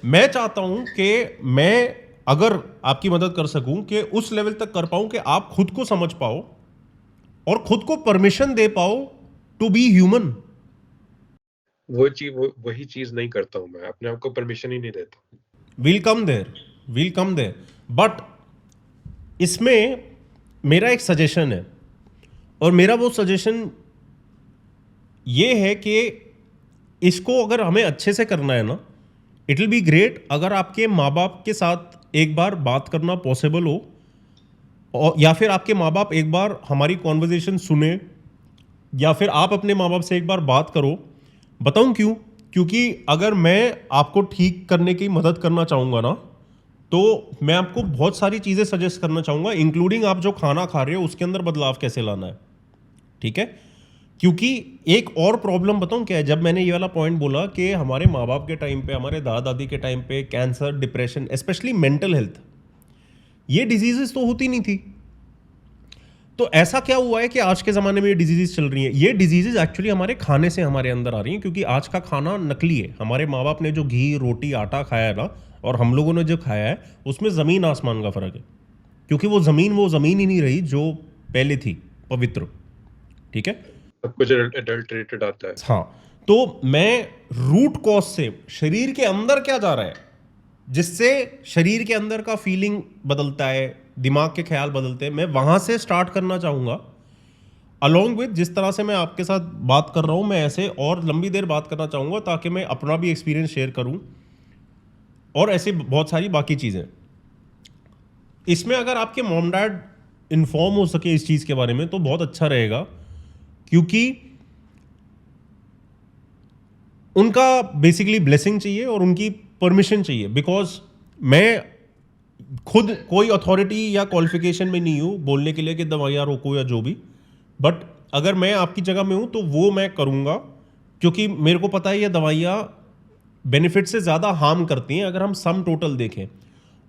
मैं चाहता हूं कि मैं अगर आपकी मदद कर सकूं कि उस लेवल तक कर पाऊं कि आप खुद को समझ पाओ और खुद को परमिशन दे पाओ टू बी ह्यूमन। वही चीज नहीं करता हूं, मैं अपने आप को परमिशन ही नहीं देता। विल कम देयर, बट इसमें मेरा एक सजेशन है, और मेरा वो सजेशन ये है कि इसको अगर हमें अच्छे से करना है ना, इट विल बी ग्रेट अगर आपके माँ बाप के साथ एक बार बात करना पॉसिबल हो, और या फिर आपके माँ बाप एक बार हमारी कॉन्वर्जेशन सुने, या फिर आप अपने माँ बाप से एक बार बात करो। बताऊं क्यों? क्योंकि अगर मैं आपको ठीक करने की मदद करना चाहूँगा ना, तो मैं आपको बहुत सारी चीज़ें सजेस्ट करना चाहूँगा, इंक्लूडिंग आप जो खाना खा रहे हो उसके अंदर बदलाव कैसे लाना है। ठीक है, क्योंकि एक और प्रॉब्लम बताऊं क्या है, जब मैंने ये वाला पॉइंट बोला कि हमारे माँ बाप के टाइम पे, हमारे दादा दादी के टाइम पे cancer, depression, specially mental health, ये डिजीजेस तो होती नहीं थी। तो ऐसा क्या हुआ है कि आज के ज़माने में ये डिजीजेस चल रही हैं? ये डिजीजेस एक्चुअली हमारे खाने से हमारे अंदर आ रही हैं, क्योंकि आज का खाना नकली है। हमारे माँ बाप ने जो घी, रोटी, आटा खाया है ना, और हम लोगों ने जो खाया है, उसमें ज़मीन आसमान का फ़र्क है। क्योंकि वो ज़मीन ही नहीं रही जो पहले थी, पवित्र। ठीक है, सब कुछ अडल्टरेटेड आता है। हाँ। तो मैं रूट कॉज से, शरीर के अंदर क्या जा रहा है जिससे शरीर के अंदर का फीलिंग बदलता है, दिमाग के ख्याल बदलते हैं, मैं वहां से स्टार्ट करना चाहूंगा। अलोंग विद जिस तरह से मैं आपके साथ बात कर रहा हूं, मैं ऐसे और लंबी देर बात करना चाहूंगा ताकि मैं अपना भी एक्सपीरियंस शेयर करूं, और ऐसे बहुत सारी बाकी चीजें। इसमें अगर आपके मॉम डैड इन्फॉर्म हो सके इस चीज के बारे में तो बहुत अच्छा रहेगा, क्योंकि उनका बेसिकली ब्लेसिंग चाहिए और उनकी परमिशन चाहिए। बिकॉज मैं खुद कोई अथॉरिटी या क्वालिफिकेशन में नहीं हूँ बोलने के लिए कि दवाइयाँ रोको या जो भी, बट अगर मैं आपकी जगह में हूँ तो वो मैं करूँगा, क्योंकि मेरे को पता है ये दवाइयाँ बेनिफिट से ज़्यादा हार्म करती हैं अगर हम सम टोटल देखें।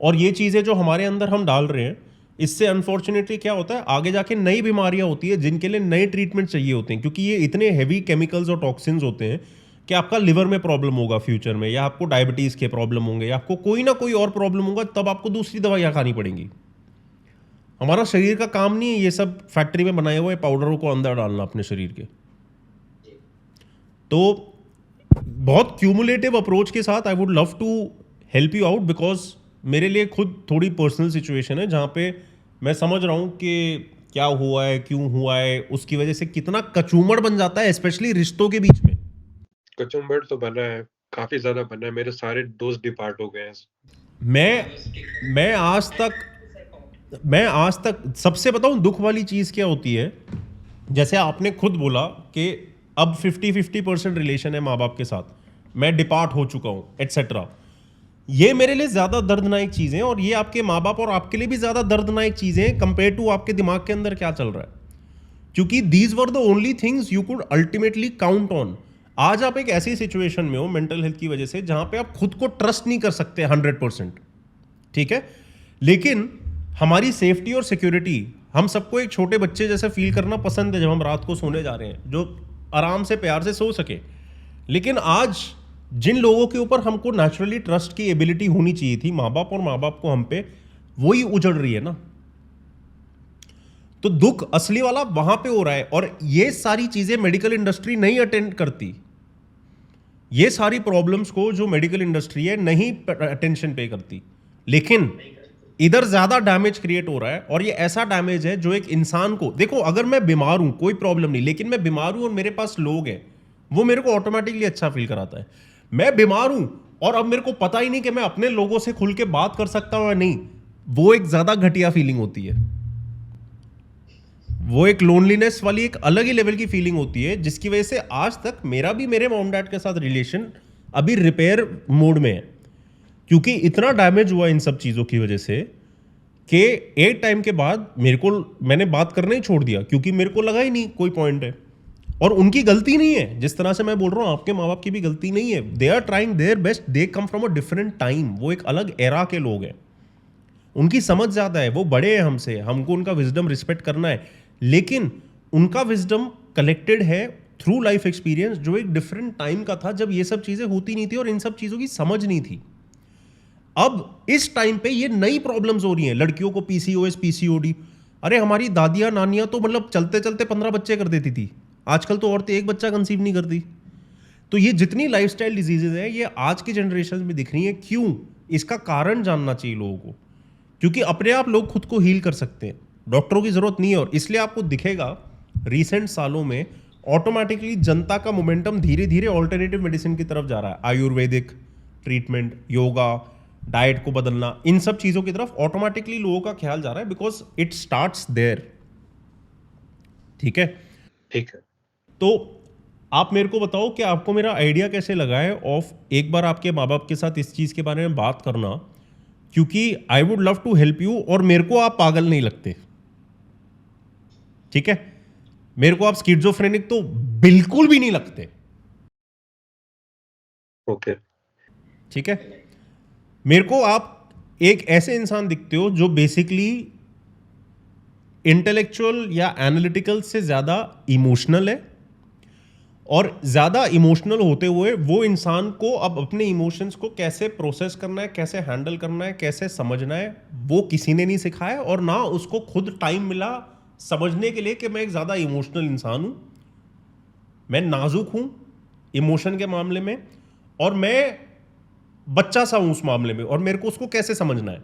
और ये चीज़ें जो हमारे अंदर हम डाल रहे हैं, इससे अनफॉर्चुनेटली क्या होता है, आगे जाके नई बीमारियाँ होती है जिनके लिए नए ट्रीटमेंट चाहिए होते हैं, क्योंकि ये इतने हैवी केमिकल्स और टॉक्सिन्स होते हैं कि आपका लिवर में प्रॉब्लम होगा फ्यूचर में, या आपको डायबिटीज़ के प्रॉब्लम होंगे, या आपको कोई ना कोई और प्रॉब्लम होगा, तब आपको दूसरी दवाइयाँ खानी पड़ेंगी। हमारा शरीर का काम नहीं है ये सब फैक्ट्री में बनाए हुए पाउडरों को अंदर डालना अपने शरीर के। तो बहुत क्यूमुलेटिव अप्रोच के साथ I would love to help you out, because मेरे लिए खुद थोड़ी पर्सनल सिचुएशन है जहाँ पे मैं समझ रहा हूँ कि क्या हुआ है, क्यों हुआ है, उसकी वजह से कितना कचूमड़ बन जाता है, स्पेशली रिश्तों के बीच में। कचुम्बर तो बना है, काफी ज्यादा बना है, मेरे सारे दोस्त डिपार्ट हो गए हैं। मैं आज तक सबसे बताऊं दुख वाली चीज़ क्या होती है, जैसे आपने खुद बोला कि अब 50-50% रिलेशन है माँ बाप के साथ, मैं डिपार्ट हो चुका हूं एटसेट्रा। ये मेरे लिए ज़्यादा दर्दनाक चीज़ें, और ये आपके माँ बाप और आपके लिए भी ज़्यादा दर्दनाक चीज़ें कंपेयर टू आपके दिमाग के अंदर क्या चल रहा है, क्योंकि these were the only things you could ultimately count on. आज आप एक ऐसी सिचुएशन में हो मेंटल हेल्थ की वजह से जहां पे आप खुद को ट्रस्ट नहीं कर सकते 100%। ठीक है, लेकिन हमारी सेफ्टी और सिक्योरिटी, हम सबको एक छोटे बच्चे जैसा फील करना पसंद है जब हम रात को सोने जा रहे हैं, जो आराम से प्यार से सो सके। लेकिन आज जिन लोगों के ऊपर हमको नेचुरली ट्रस्ट की एबिलिटी होनी चाहिए थी, माँ बाप, और माँ बाप को हम पे वही उजड़ रही है ना। तो दुख असली वाला वहां पे हो रहा है, और ये सारी चीजें मेडिकल इंडस्ट्री नहीं अटेंड करती। ये सारी प्रॉब्लम्स को जो मेडिकल इंडस्ट्री है नहीं अटेंशन पे करती, लेकिन इधर ज्यादा डैमेज क्रिएट हो रहा है। और ये ऐसा डैमेज है जो एक इंसान को, देखो अगर मैं बीमार हूं कोई प्रॉब्लम नहीं, लेकिन मैं बीमार हूं और मेरे पास लोग हैं, वो मेरे को ऑटोमेटिकली अच्छा फील कराता है। मैं बीमार हूं और अब मेरे को पता ही नहीं कि मैं अपने लोगों से खुल के बात कर सकता हूं या नहीं, वो एक ज्यादा घटिया फीलिंग होती है। वो एक लोनलीनेस वाली एक अलग ही लेवल की फीलिंग होती है, जिसकी वजह से आज तक मेरा भी मेरे मॉम डैड के साथ रिलेशन अभी रिपेयर मोड में है, क्योंकि इतना डैमेज हुआ इन सब चीज़ों की वजह से कि एक टाइम के बाद मैंने बात करना ही छोड़ दिया, क्योंकि मेरे को लगा ही नहीं कोई पॉइंट है। और उनकी गलती नहीं है, जिस तरह से मैं बोल रहा हूँ आपके माँ बाप की भी गलती नहीं है। They are trying their best, they come from a different time, वो एक अलग एरा के लोग हैं, उनकी समझ ज़्यादा है, वो बड़े हैं हमसे, हमको उनका विजडम रिस्पेक्ट करना है। लेकिन उनका विजडम कलेक्टेड है थ्रू लाइफ एक्सपीरियंस, जो एक डिफरेंट टाइम का था जब ये सब चीज़ें होती नहीं थी और इन सब चीज़ों की समझ नहीं थी। अब इस टाइम पे ये नई प्रॉब्लम्स हो रही हैं, लड़कियों को पीसीओएस, पीसीओडी। अरे हमारी दादियाँ नानियाँ तो मतलब चलते चलते 15 बच्चे कर देती थी, आजकल तो औरतें एक बच्चा कंसीव नहीं करती। तो ये जितनी लाइफस्टाइल डिजीजेज है ये आज की जनरेशन में दिख रही है। क्यों? इसका कारण जानना चाहिए लोगों को, क्योंकि अपने आप लोग खुद को हील कर सकते हैं, डॉक्टरों की जरूरत नहीं है। और इसलिए आपको दिखेगा रिसेंट सालों में ऑटोमेटिकली जनता का मोमेंटम धीरे धीरे ऑल्टरनेटिव मेडिसिन की तरफ जा रहा है। आयुर्वेदिक ट्रीटमेंट, योगा, डाइट को बदलना, इन सब चीज़ों की तरफ ऑटोमेटिकली लोगों का ख्याल जा रहा है, बिकॉज इट स्टार्ट्स देयर। ठीक है, ठीक है। तो आप मेरे को बताओ कि आपको मेरा आइडिया कैसे लगा है ऑफ एक बार आपके माँ बाप के साथ इस चीज़ के बारे में बात करना, क्योंकि I would love to help you और मेरे को आप पागल नहीं लगते। ठीक है, मेरे को आप स्किज़ोफ्रेनिक तो बिल्कुल भी नहीं लगते, ओके। ठीक है। मेरे को आप एक ऐसे इंसान दिखते हो जो बेसिकली इंटेलेक्चुअल या एनालिटिकल से ज्यादा इमोशनल है, और ज्यादा इमोशनल होते हुए वो इंसान को अब अपने इमोशंस को कैसे प्रोसेस करना है, कैसे हैंडल करना है, कैसे समझना है, वो किसी ने नहीं सिखाया, और ना उसको खुद टाइम मिला समझने के लिए कि मैं एक ज्यादा इमोशनल इंसान हूं, मैं नाजुक हूं इमोशन के मामले में, और मैं बच्चा सा हूं उस मामले में, और मेरे को उसको कैसे समझना है।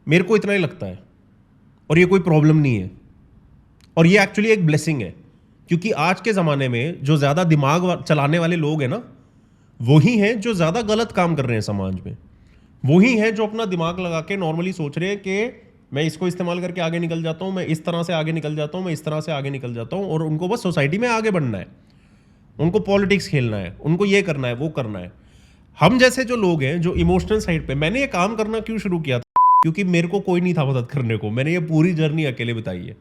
मेरे को इतना ही लगता है, और ये कोई प्रॉब्लम नहीं है, और ये एक्चुअली एक ब्लेसिंग है, क्योंकि आज के ज़माने में जो ज़्यादा दिमाग चलाने वाले लोग हैं ना, वही हैं जो ज़्यादा गलत काम कर रहे हैं समाज में। वही हैं जो अपना दिमाग लगा के नॉर्मली सोच रहे हैं कि मैं इसको इस्तेमाल करके आगे निकल जाता हूँ, मैं इस तरह से आगे निकल जाता हूँ, मैं इस तरह से आगे निकल जाता हूँ, और उनको बस सोसाइटी में आगे बढ़ना है, उनको पॉलिटिक्स खेलना है, उनको ये करना है, वो करना है। हम जैसे जो लोग हैं जो इमोशनल साइड पे, मैंने ये काम करना क्यों शुरू किया था, क्योंकि मेरे को कोई नहीं था मदद करने को। मैंने ये पूरी जर्नी अकेले बिताई है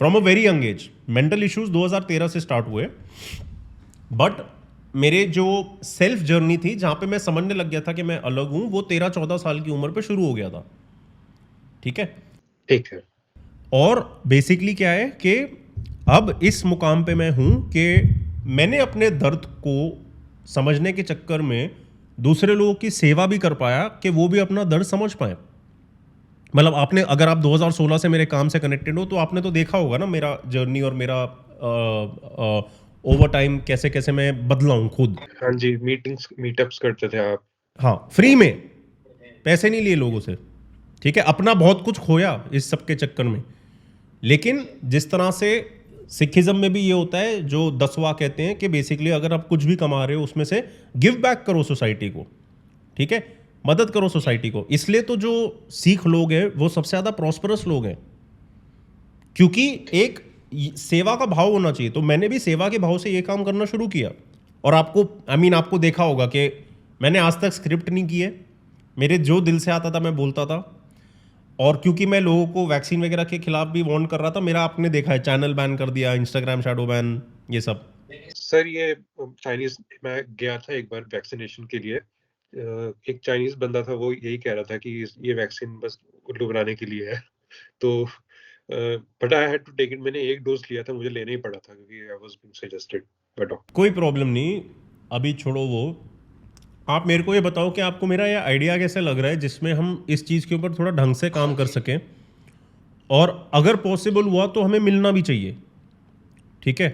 from a very young age. Mental issues 2013 से स्टार्ट हुए, बट मेरे जो सेल्फ जर्नी थी जहां पे मैं समझने लग गया था कि मैं अलग हूं, वो 13-14 साल की उम्र पे शुरू हो गया था, ठीक है। ठीक है। और बेसिकली क्या है कि अब इस मुकाम पे मैं हूं कि मैंने अपने दर्द को समझने के चक्कर में दूसरे लोगों की सेवा भी कर पाया कि वो भी अपना दर्द समझ पाए। मतलब आपने, अगर आप 2016 से मेरे काम से कनेक्टेड हो तो आपने तो देखा होगा ना मेरा जर्नी, और मेरा ओवर टाइम कैसे कैसे मैं बदला हूं खुद। हाँ जी, मीटअप्स करते थे आप। हाँ, फ्री में, पैसे नहीं लिए लोगों से, ठीक है। अपना बहुत कुछ खोया इस सब के चक्कर में, लेकिन जिस तरह से सिखिज्म में भी ये होता है जो 10वां कहते हैं कि बेसिकली अगर आप कुछ भी कमा रहे हो उसमें से गिव बैक करो सोसाइटी को, ठीक है, मदद करो सोसाइटी को। इसलिए तो जो सिख लोग हैं वो सबसे ज़्यादा प्रॉस्परस लोग हैं, क्योंकि एक सेवा का भाव होना चाहिए। तो मैंने भी सेवा के भाव से ये काम करना शुरू किया, और आपको आपको देखा होगा कि मैंने आज तक स्क्रिप्ट नहीं की है, मेरे जो दिल से आता था मैं बोलता था। और क्योंकि मैं लोगों को वैक्सीन वगैरह के खिलाफ भी वार्न कर रहा था, मेरा आपने देखा है चैनल बैन कर दिया, इंस्टाग्राम शैडो बैन, ये सब। सर ये चाइनीज, मैं गया था एक बार वैक्सीनेशन के लिए, एक चाइनीज बंदा था, वो यही कह रहा था कि ये वैक्सीन बस उल्लू बनाने के लिए है। तो but I had to take it. मैंने एक डोज लिया था, मुझे लेना ही पड़ा था क्योंकि आई was being suggested by doctor. कोई प्रॉब्लम नहीं, अभी छोड़ो वो। आप मेरे को ये बताओ कि आपको मेरा ये आइडिया कैसे लग रहा है जिसमें हम इस चीज़ के ऊपर थोड़ा ढंग से काम कर सकें, और अगर पॉसिबल हुआ तो हमें मिलना भी चाहिए, ठीक है,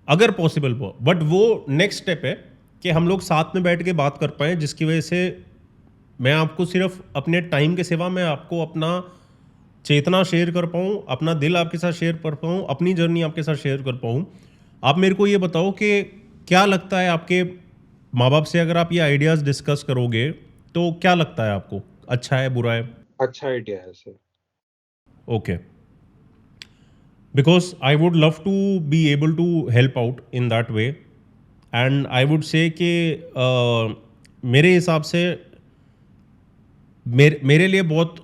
अगर पॉसिबल हुआ। बट वो नेक्स्ट स्टेप है कि हम लोग साथ में बैठ के बात कर पाएँ, जिसकी वजह से मैं आपको सिर्फ अपने टाइम के सिवा मैं आपको अपना चेतना शेयर कर पाऊँ, अपना दिल आपके साथ शेयर कर पाऊँ, अपनी जर्नी आपके साथ शेयर कर पाऊँ। आप मेरे को ये बताओ कि क्या लगता है, आपके माँ बाप से अगर आप ये आइडियाज़ डिस्कस करोगे तो क्या लगता है आपको, अच्छा है, बुरा है? अच्छा आइडिया है sir. Okay, because I would love to be able to help out in that way, and I would say कि मेरे हिसाब से मेरे लिए बहुत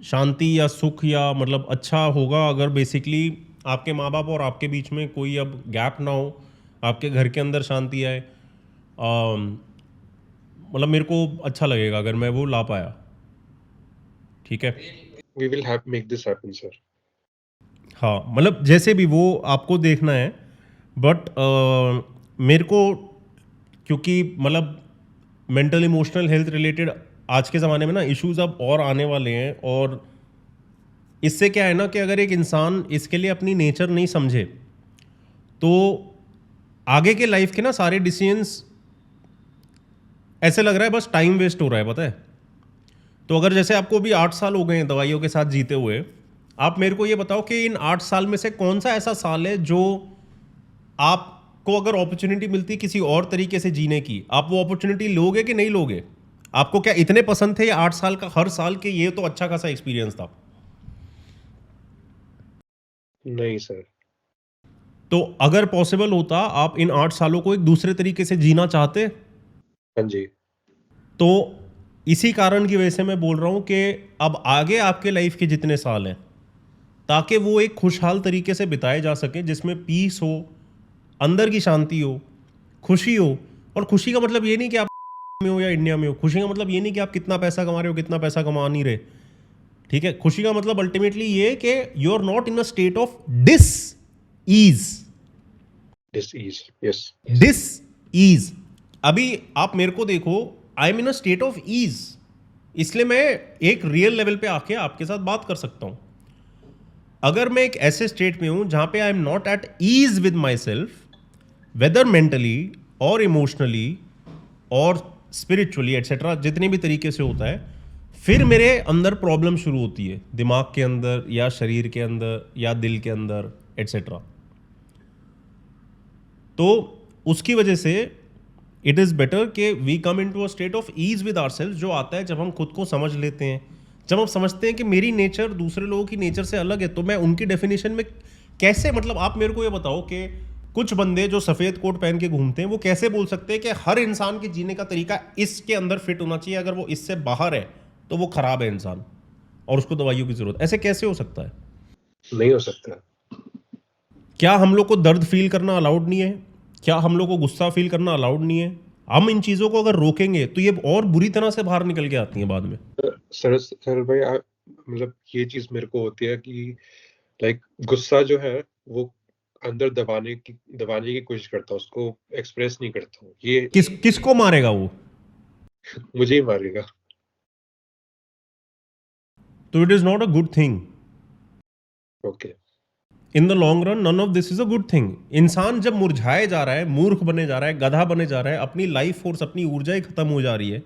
शांति या सुख या मतलब अच्छा होगा अगर बेसिकली आपके माँ बाप और आपके बीच में कोई अब गैप ना हो, आपके घर के अंदर शांति आए। मतलब मेरे को अच्छा लगेगा अगर मैं वो ला पाया, ठीक है। We will have make this happen sir. हाँ, मतलब जैसे भी वो आपको देखना है, बट मेरे को, क्योंकि मतलब मेंटल इमोशनल हेल्थ रिलेटेड आज के ज़माने में ना इश्यूज अब और आने वाले हैं, और इससे क्या है ना कि अगर एक इंसान इसके लिए अपनी नेचर नहीं समझे तो आगे के लाइफ के ना सारे डिसीजंस ऐसे लग रहा है बस टाइम वेस्ट हो रहा है, पता है। तो अगर जैसे आपको भी 8 साल हो गए हैं दवाइयों के साथ जीते हुए, आप मेरे को ये बताओ कि इन 8 साल में से कौन सा ऐसा साल है जो आपको अगर अपॉर्चुनिटी मिलती किसी और तरीके से जीने की, आप वो अपॉर्चुनिटी लोगे कि नहीं लोगे? आपको क्या इतने पसंद थे ये 8 साल का हर साल के, ये तो अच्छा खासा एक्सपीरियंस था। नहीं सर। तो अगर पॉसिबल होता आप इन 8 सालों को एक दूसरे तरीके से जीना चाहते, हाँ जी। तो इसी कारण की वजह से मैं बोल रहा हूं कि अब आगे आपके लाइफ के जितने साल हैं ताकि वो एक खुशहाल तरीके से बिताए जा सके, जिसमें पीस हो, अंदर की शांति हो, खुशी हो। और खुशी का मतलब ये नहीं कि आप में हो या इंडिया में हो, खुशी का मतलब ये नहीं कि आप कितना पैसा कमा रहे हो, कितना पैसा कमा नहीं रहे, ठीक है। खुशी का मतलब अल्टीमेटली ये कि you are not in a state of dis ease. Dis-ease, yes. Dis ease. अभी आप मेरे को देखो, I am in a state of ease, इसलिए मैं एक रियल लेवल पे आके आपके साथ बात कर सकता हूं। अगर मैं एक ऐसे स्टेट में हूं जहां पे I am not at ease with myself, whether mentally और इमोशनली और स्पिरिचुअली एटसेट्रा, जितने भी तरीके से होता है, फिर मेरे अंदर प्रॉब्लम शुरू होती है, दिमाग के अंदर या शरीर के अंदर या दिल के अंदर एटसेट्रा। तो उसकी वजह से इट इज़ बेटर कि we come into a state of ease with ourselves, जो आता है जब हम खुद को समझ लेते हैं, जब हम समझते हैं कि मेरी नेचर दूसरे लोगों की नेचर से अलग है, तो मैं उनकी डेफिनेशन में कैसे, मतलब आप मेरे को ये बताओ कि कुछ बंदे जो सफ़ेद कोट पहन के घूमते हैं वो कैसे बोल सकते हैं कि हर इंसान के जीने का तरीका इसके अंदर फिट होना चाहिए, अगर वो इससे बाहर है तो वो खराब है इंसान और उसको दवाइयों की जरूरत, ऐसे कैसे हो सकता है? नहीं हो सकता। क्या हम लोग को दर्द फील करना अलाउड नहीं है? क्या हम लोग को गुस्सा फील करना अलाउड नहीं है? हम इन चीज़ों को अगर रोकेंगे तो ये और बुरी तरह से बाहर निकल के आती हैं बाद में। सर भाई, मतलब ये चीज मेरे को होती है कि लाइक गुस्सा जो है वो अंदर दबाने की कोशिश करता हूँ, उसको एक्सप्रेस नहीं करता हूँ। ये किसको मारेगा वो? मुझे ही मारेगा। तो it is not a good thing. Okay. In the long run none of this is a good thing. इंसान जब मुरझाए जा रहा है, मूर्ख बने जा रहा है, गधा बने जा रहा है, अपनी लाइफ फोर्स, अपनी ऊर्जा ही खत्म हो जा रही है,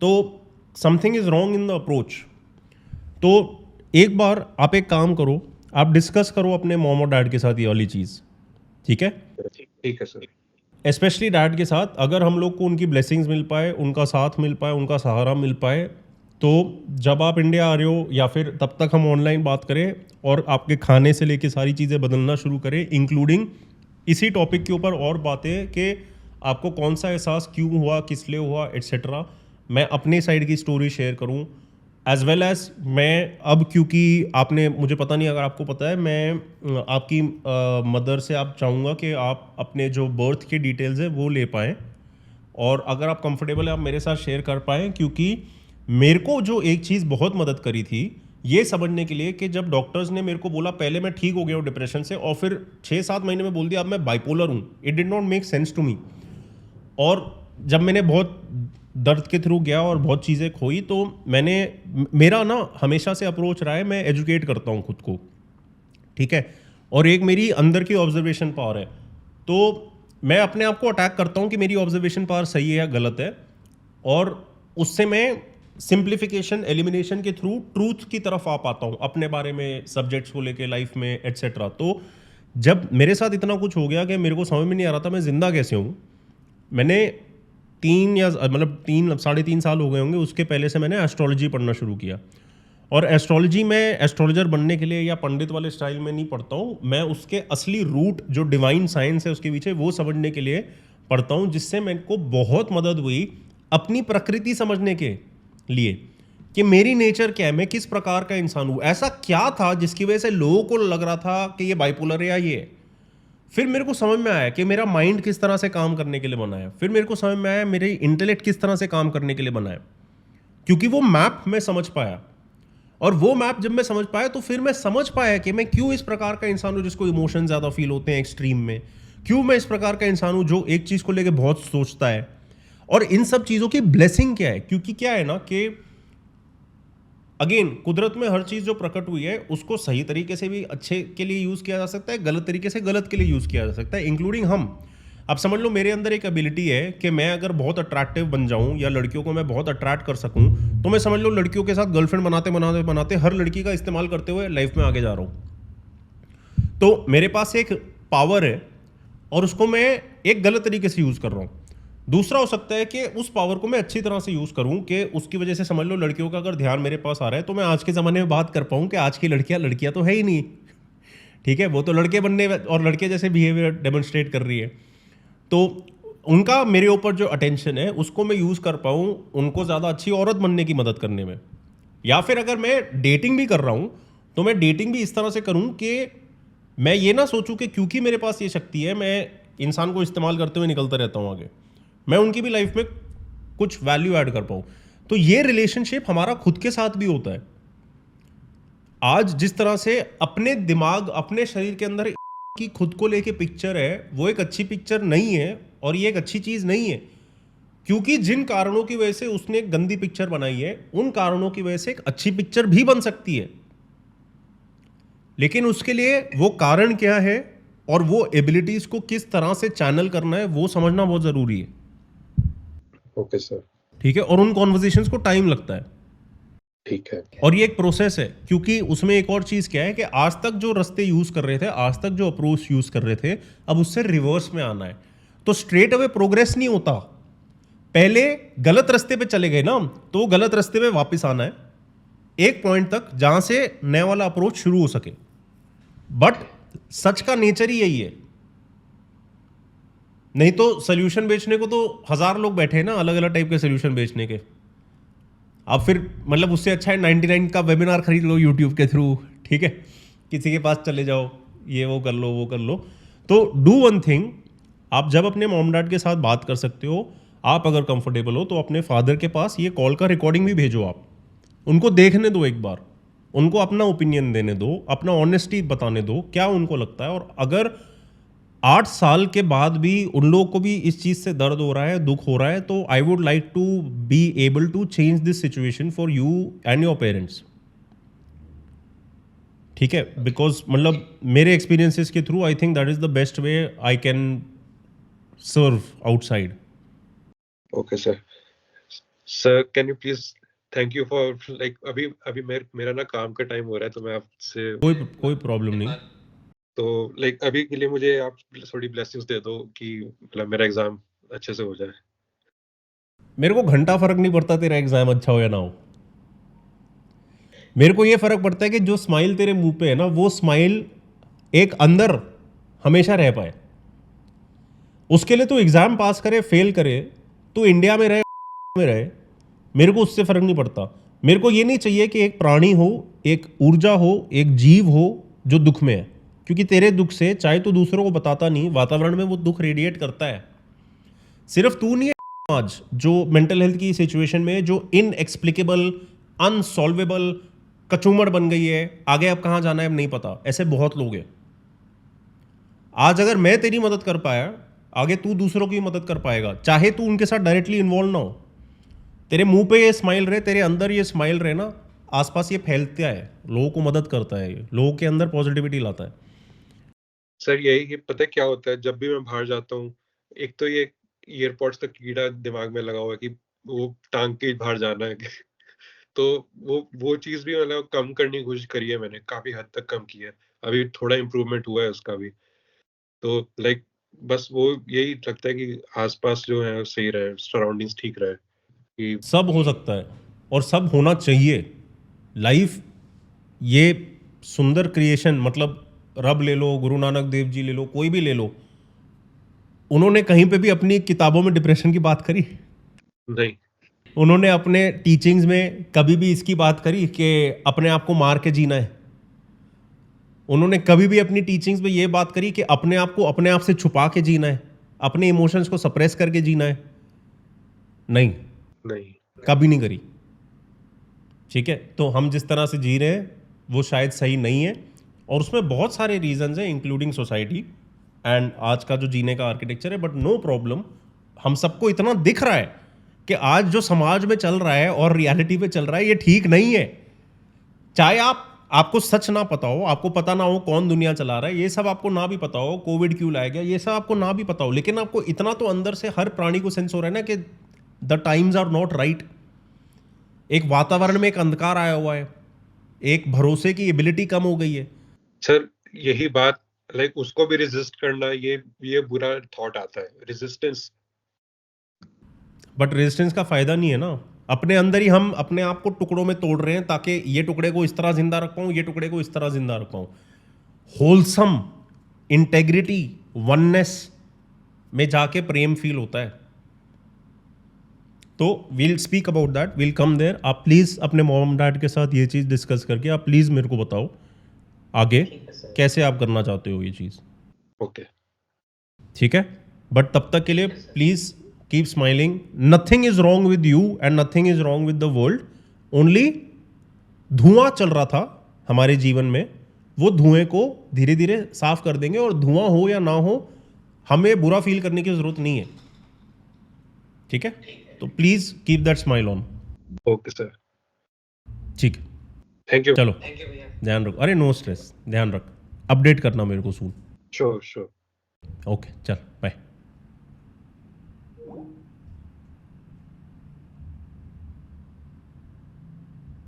तो something is wrong in the approach. तो एक बार आप एक काम करो, आप डिस्कस करो अपने मॉम और डैड के साथ ये वाली चीज़, ठीक है? ठीक है सर। स्पेशली डैड के साथ, अगर हम लोग को उनकी ब्लेसिंग्स मिल पाए, उनका साथ मिल पाए, उनका सहारा मिल पाए, तो जब आप इंडिया आ रहे हो या फिर तब तक हम ऑनलाइन बात करें और आपके खाने से लेके सारी चीज़ें बदलना शुरू करें, इंक्लूडिंग इसी टॉपिक के ऊपर और बातें कि आपको कौन सा एहसास क्यों हुआ, किस लिए हुआ, एट्सेट्रा। मैं अपने साइड की स्टोरी शेयर करूं, एज वेल एज मैं अब, क्योंकि आपने, मुझे पता नहीं अगर आपको पता है, मैं आपकी मदर से आप चाहूँगा कि आप अपने जो बर्थ के डिटेल्स हैं वो ले पाएँ, और अगर आप कंफर्टेबल है आप मेरे साथ शेयर कर पाएँ, क्योंकि मेरे को जो एक चीज़ बहुत मदद करी थी ये समझने के लिए कि जब डॉक्टर्स ने मेरे को बोला, पहले मैं ठीक हो गया हूँ डिप्रेशन से, और फिर 6-7 महीने में बोल दिया अब मैं बाइपोलर हूँ, it did not make sense to me. और जब मैंने बहुत दर्द के थ्रू गया और बहुत चीज़ें खोई, तो मेरा ना हमेशा से अप्रोच रहा है, मैं एजुकेट करता हूँ खुद को, ठीक है? और एक मेरी अंदर की ऑब्जर्वेशन पावर है, तो मैं अपने आप को अटैक करता हूँ कि मेरी ऑब्जर्वेशन पावर सही है या गलत है, और उससे मैं सिंप्लीफिकेशन, एलिमिनेशन के थ्रू ट्रूथ की तरफ आ पाता हूँ अपने बारे में, सब्जेक्ट्स को लेके, लाइफ में, एट्सेट्रा। तो जब मेरे साथ इतना कुछ हो गया कि मेरे को समझ में नहीं आ रहा था मैं जिंदा कैसे हूँ, मैंने 3 साल हो गए होंगे, उसके पहले से मैंने एस्ट्रोलॉजी पढ़ना शुरू किया। और एस्ट्रोलॉजी में एस्ट्रोलॉजर बनने के लिए या पंडित वाले स्टाइल में नहीं पढ़ता हूँ, मैं उसके असली रूट जो डिवाइन साइंस है उसके पीछे, वो समझने के लिए पढ़ता हूँ, जिससे मेरे को बहुत मदद हुई अपनी प्रकृति समझने के लिए कि मेरी नेचर क्या है, मैं किस प्रकार का इंसान हूँ, ऐसा क्या था जिसकी वजह से लोगों को लग रहा था कि ये बाइपोलर है या ये है। फिर मेरे को समझ में आया कि मेरा माइंड किस तरह से काम करने के लिए बना है, फिर मेरे को समझ में आया मेरे इंटेलेक्ट किस तरह से काम करने के लिए बना है, क्योंकि वो मैप मैं समझ पाया। और वो मैप जब मैं समझ पाया तो फिर मैं समझ पाया कि मैं क्यों इस प्रकार का इंसान हूँ जिसको इमोशन ज़्यादा फील होते हैं एक्सट्रीम में, क्यों मैं इस प्रकार का इंसान हूँ जो एक चीज़ को लेकर बहुत सोचता है, और इन सब चीज़ों की ब्लेसिंग क्या है। क्योंकि क्या है ना कि अगेन, कुदरत में हर चीज़ जो प्रकट हुई है उसको सही तरीके से भी अच्छे के लिए यूज़ किया जा सकता है, गलत तरीके से गलत के लिए यूज़ किया जा सकता है, इंक्लूडिंग हम। अब समझ लो मेरे अंदर एक एबिलिटी है कि मैं अगर बहुत अट्रैक्टिव बन जाऊं या लड़कियों को मैं बहुत अट्रैक्ट कर सकूं, तो मैं समझ लो लड़कियों के साथ गर्लफ्रेंड बनाते बनाते बनाते हर लड़की का इस्तेमाल करते हुए लाइफ में आगे जा रहा हूं। तो मेरे पास एक पावर है और उसको मैं एक गलत तरीके से यूज़ कर रहा हूँ। दूसरा हो सकता है कि उस पावर को मैं अच्छी तरह से यूज़ करूं कि उसकी वजह से समझ लो लड़कियों का अगर ध्यान मेरे पास आ रहा है, तो मैं आज के ज़माने में बात कर पाऊं कि आज की लड़कियां तो है ही नहीं, ठीक है, वो तो लड़के बनने और लड़के जैसे बिहेवियर डेमोन्स्ट्रेट कर रही है। तो उनका मेरे ऊपर जो अटेंशन है उसको मैं यूज़ कर पाऊँ उनको ज़्यादा अच्छी औरत बनने की मदद करने में। या फिर अगर मैं डेटिंग भी कर रहा हूँ तो मैं डेटिंग भी इस तरह से करूं कि मैं ये ना सोचूं कि क्योंकि मेरे पास ये शक्ति है मैं इंसान को इस्तेमाल करते हुए निकलता रहता हूं आगे, मैं उनकी भी लाइफ में कुछ वैल्यू ऐड कर पाऊं। तो ये रिलेशनशिप हमारा खुद के साथ भी होता है। आज जिस तरह से अपने दिमाग अपने शरीर के अंदर की खुद को लेके पिक्चर है, वो एक अच्छी पिक्चर नहीं है और ये एक अच्छी चीज नहीं है, क्योंकि जिन कारणों की वजह से उसने एक गंदी पिक्चर बनाई है उन कारणों की वजह से एक अच्छी पिक्चर भी बन सकती है। लेकिन उसके लिए वो कारण क्या है और वो एबिलिटीज को किस तरह से चैनल करना है वो समझना बहुत जरूरी है। Okay sir. ठीक है, और उन कॉन्वर्जेशंस को टाइम लगता है। ठीक है। और ये एक प्रोसेस है, क्योंकि उसमें एक और चीज क्या है कि आज तक जो रास्ते यूज कर रहे थे, आज तक जो अप्रोच यूज कर रहे थे, अब उससे रिवर्स में आना है। तो स्ट्रेट अवे प्रोग्रेस नहीं होता। पहले गलत रास्ते पे चले गए ना, तो गलत रास्ते पे वापस आना है एक पॉइंट तक जहां से नया वाला अप्रोच शुरू हो सके। बट सच का नेचर ही यही है। नहीं तो सोल्यूशन बेचने को तो 1000 लोग बैठे हैं ना, अलग अलग टाइप के सोल्यूशन बेचने के। अब फिर मतलब उससे अच्छा है 99 का वेबिनार खरीद लो यूट्यूब के थ्रू, ठीक है, किसी के पास चले जाओ, ये वो कर लो वो कर लो। तो डू वन थिंग, आप जब अपने मॉम डैड के साथ बात कर सकते हो, आप अगर कंफर्टेबल हो तो अपने फादर के पास ये कॉल का रिकॉर्डिंग भी भेजो। आप उनको देखने दो एक बार, उनको अपना ओपिनियन देने दो, अपना ऑनेस्टी बताने दो क्या उनको लगता है। और अगर 8 साल के बाद भी उन लोगों को भी इस चीज से दर्द हो रहा है, दुख हो रहा है, तो I would like to be able to change this situation for you and your parents. ठीक है, बिकॉज मतलब मेरे एक्सपीरियंसेस के through I think that is the best way I can serve outside. Okay sir. Sir can you please, thank you for like अभी अभी मेरा ना काम का टाइम हो रहा है, तो मैं आपसे कोई प्रॉब्लम नहीं। तो लाइक अभी के लिए मुझे आप थोड़ी ब्लेसिंग्स दे दो कि मतलब मेरा एग्जाम अच्छे से हो जाए। मेरे को घंटा फर्क नहीं पड़ता तेरा एग्जाम अच्छा हो या ना हो। मेरे को ये फर्क पड़ता है कि जो स्माइल तेरे मुंह पे है ना, वो स्माइल एक अंदर हमेशा रह पाए। उसके लिए तू एग्जाम पास करे फेल करे, तू इंडिया में रहे में रहे, मेरे को उससे फर्क नहीं पड़ता। मेरे को ये नहीं चाहिए कि एक प्राणी हो, एक ऊर्जा हो, एक जीव हो जो दुख में है, क्योंकि तेरे दुख से चाहे तू दूसरों को बताता नहीं, वातावरण में वो दुख रेडिएट करता है। सिर्फ तू नहीं है आज जो मेंटल हेल्थ की सिचुएशन में जो इनएक्सप्लिकेबल अनसॉल्वेबल कचूमड़ बन गई है, आगे अब कहां जाना है अब नहीं पता, ऐसे बहुत लोग हैं। आज अगर मैं तेरी मदद कर पाया, आगे तू दूसरों की मदद कर पाएगा, चाहे तू उनके साथ डायरेक्टली इन्वॉल्व ना हो। तेरे मुंह पे ये स्माइल रहे, तेरे अंदर ये स्माइल रहे ना, आसपास ये फैलता है, लोगों को मदद करता है, ये लोगों के अंदर पॉजिटिविटी लाता है। सर यही पता है क्या होता है, जब भी मैं बाहर जाता हूँ, एक तो ये ईयरपॉड्स का कीड़ा दिमाग में लगा हुआ है कि वो टांग के बाहर जाना है तो वो चीज भी मतलब कम करने की कोशिश करी है मैंने, काफी हद तक कम की है। अभी थोड़ा इम्प्रूवमेंट हुआ है उसका भी। तो लाइक बस वो यही लगता है कि आसपास जो है सही रहे, सराउंडिंग्स ठीक रहे कि सब हो सकता है और सब होना चाहिए। लाइफ ये सुंदर क्रिएशन, मतलब रब ले लो, गुरु नानक देव जी ले लो, कोई भी ले लो, उन्होंने कहीं पे भी अपनी किताबों में डिप्रेशन की बात करी? नहीं। उन्होंने अपने टीचिंग्स में कभी भी इसकी बात करी कि अपने आप को मार के जीना है? उन्होंने कभी भी अपनी टीचिंग्स में ये बात करी कि अपने आप को अपने आप से छुपा के जीना है, अपने इमोशंस को सप्रेस करके जीना है? नहीं, नहीं। कभी नहीं करी। ठीक है, तो हम जिस तरह से जी रहे हैं वो शायद सही नहीं है, और उसमें बहुत सारे रीजंस हैं इंक्लूडिंग सोसाइटी एंड आज का जो जीने का आर्किटेक्चर है। बट नो प्रॉब्लम, हम सबको इतना दिख रहा है कि आज जो समाज में चल रहा है और रियलिटी पे चल रहा है ये ठीक नहीं है। चाहे आपको सच ना पता हो, आपको पता ना हो कौन दुनिया चला रहा है, ये सब आपको ना भी पता हो, कोविड क्यों लाया गया, ये सब आपको ना भी पता हो, लेकिन आपको इतना तो अंदर से हर प्राणी को सेंस हो रहा है ना कि the times are not right. एक वातावरण में एक अंधकार आया हुआ है, एक भरोसे की एबिलिटी कम हो गई है। सर यही बात, लाइक उसको भी रेजिस्ट करना, ये बुरा थॉट आता है, रेजिस्टेंस। बट रेजिस्टेंस का फायदा नहीं है ना, अपने अंदर ही हम अपने आप को टुकड़ों में तोड़ रहे हैं ताकि ये टुकड़े को इस तरह जिंदा रख पाऊं, ये टुकड़े को इस तरह जिंदा रख पाऊं। होलसम इंटेग्रिटी वननेस में जाके प्रेम फील होता है। तो we'll speak about that, we'll come there. आप प्लीज़ अपने मॉम डैड के साथ ये चीज़ डिस्कस करके आप प्लीज़ मेरे को बताओ आगे कैसे आप करना चाहते हो ये चीज़, ओके ठीक है? बट तब तक के लिए please keep smiling. Nothing is wrong with you and nothing is wrong with the world. Only धुआं चल रहा था हमारे जीवन में, वो धुएं को धीरे धीरे साफ कर देंगे. और धुआं हो या ना हो, हमें बुरा फील करने की जरूरत नहीं है, ठीक है? तो please keep that smile on. Okay sir, ठीक, थैंक यू. चलो ध्यान रखो. अरे नो स्ट्रेस, ध्यान रख. अपडेट करना मेरे को सून. Sure sure. ओके चल बाय.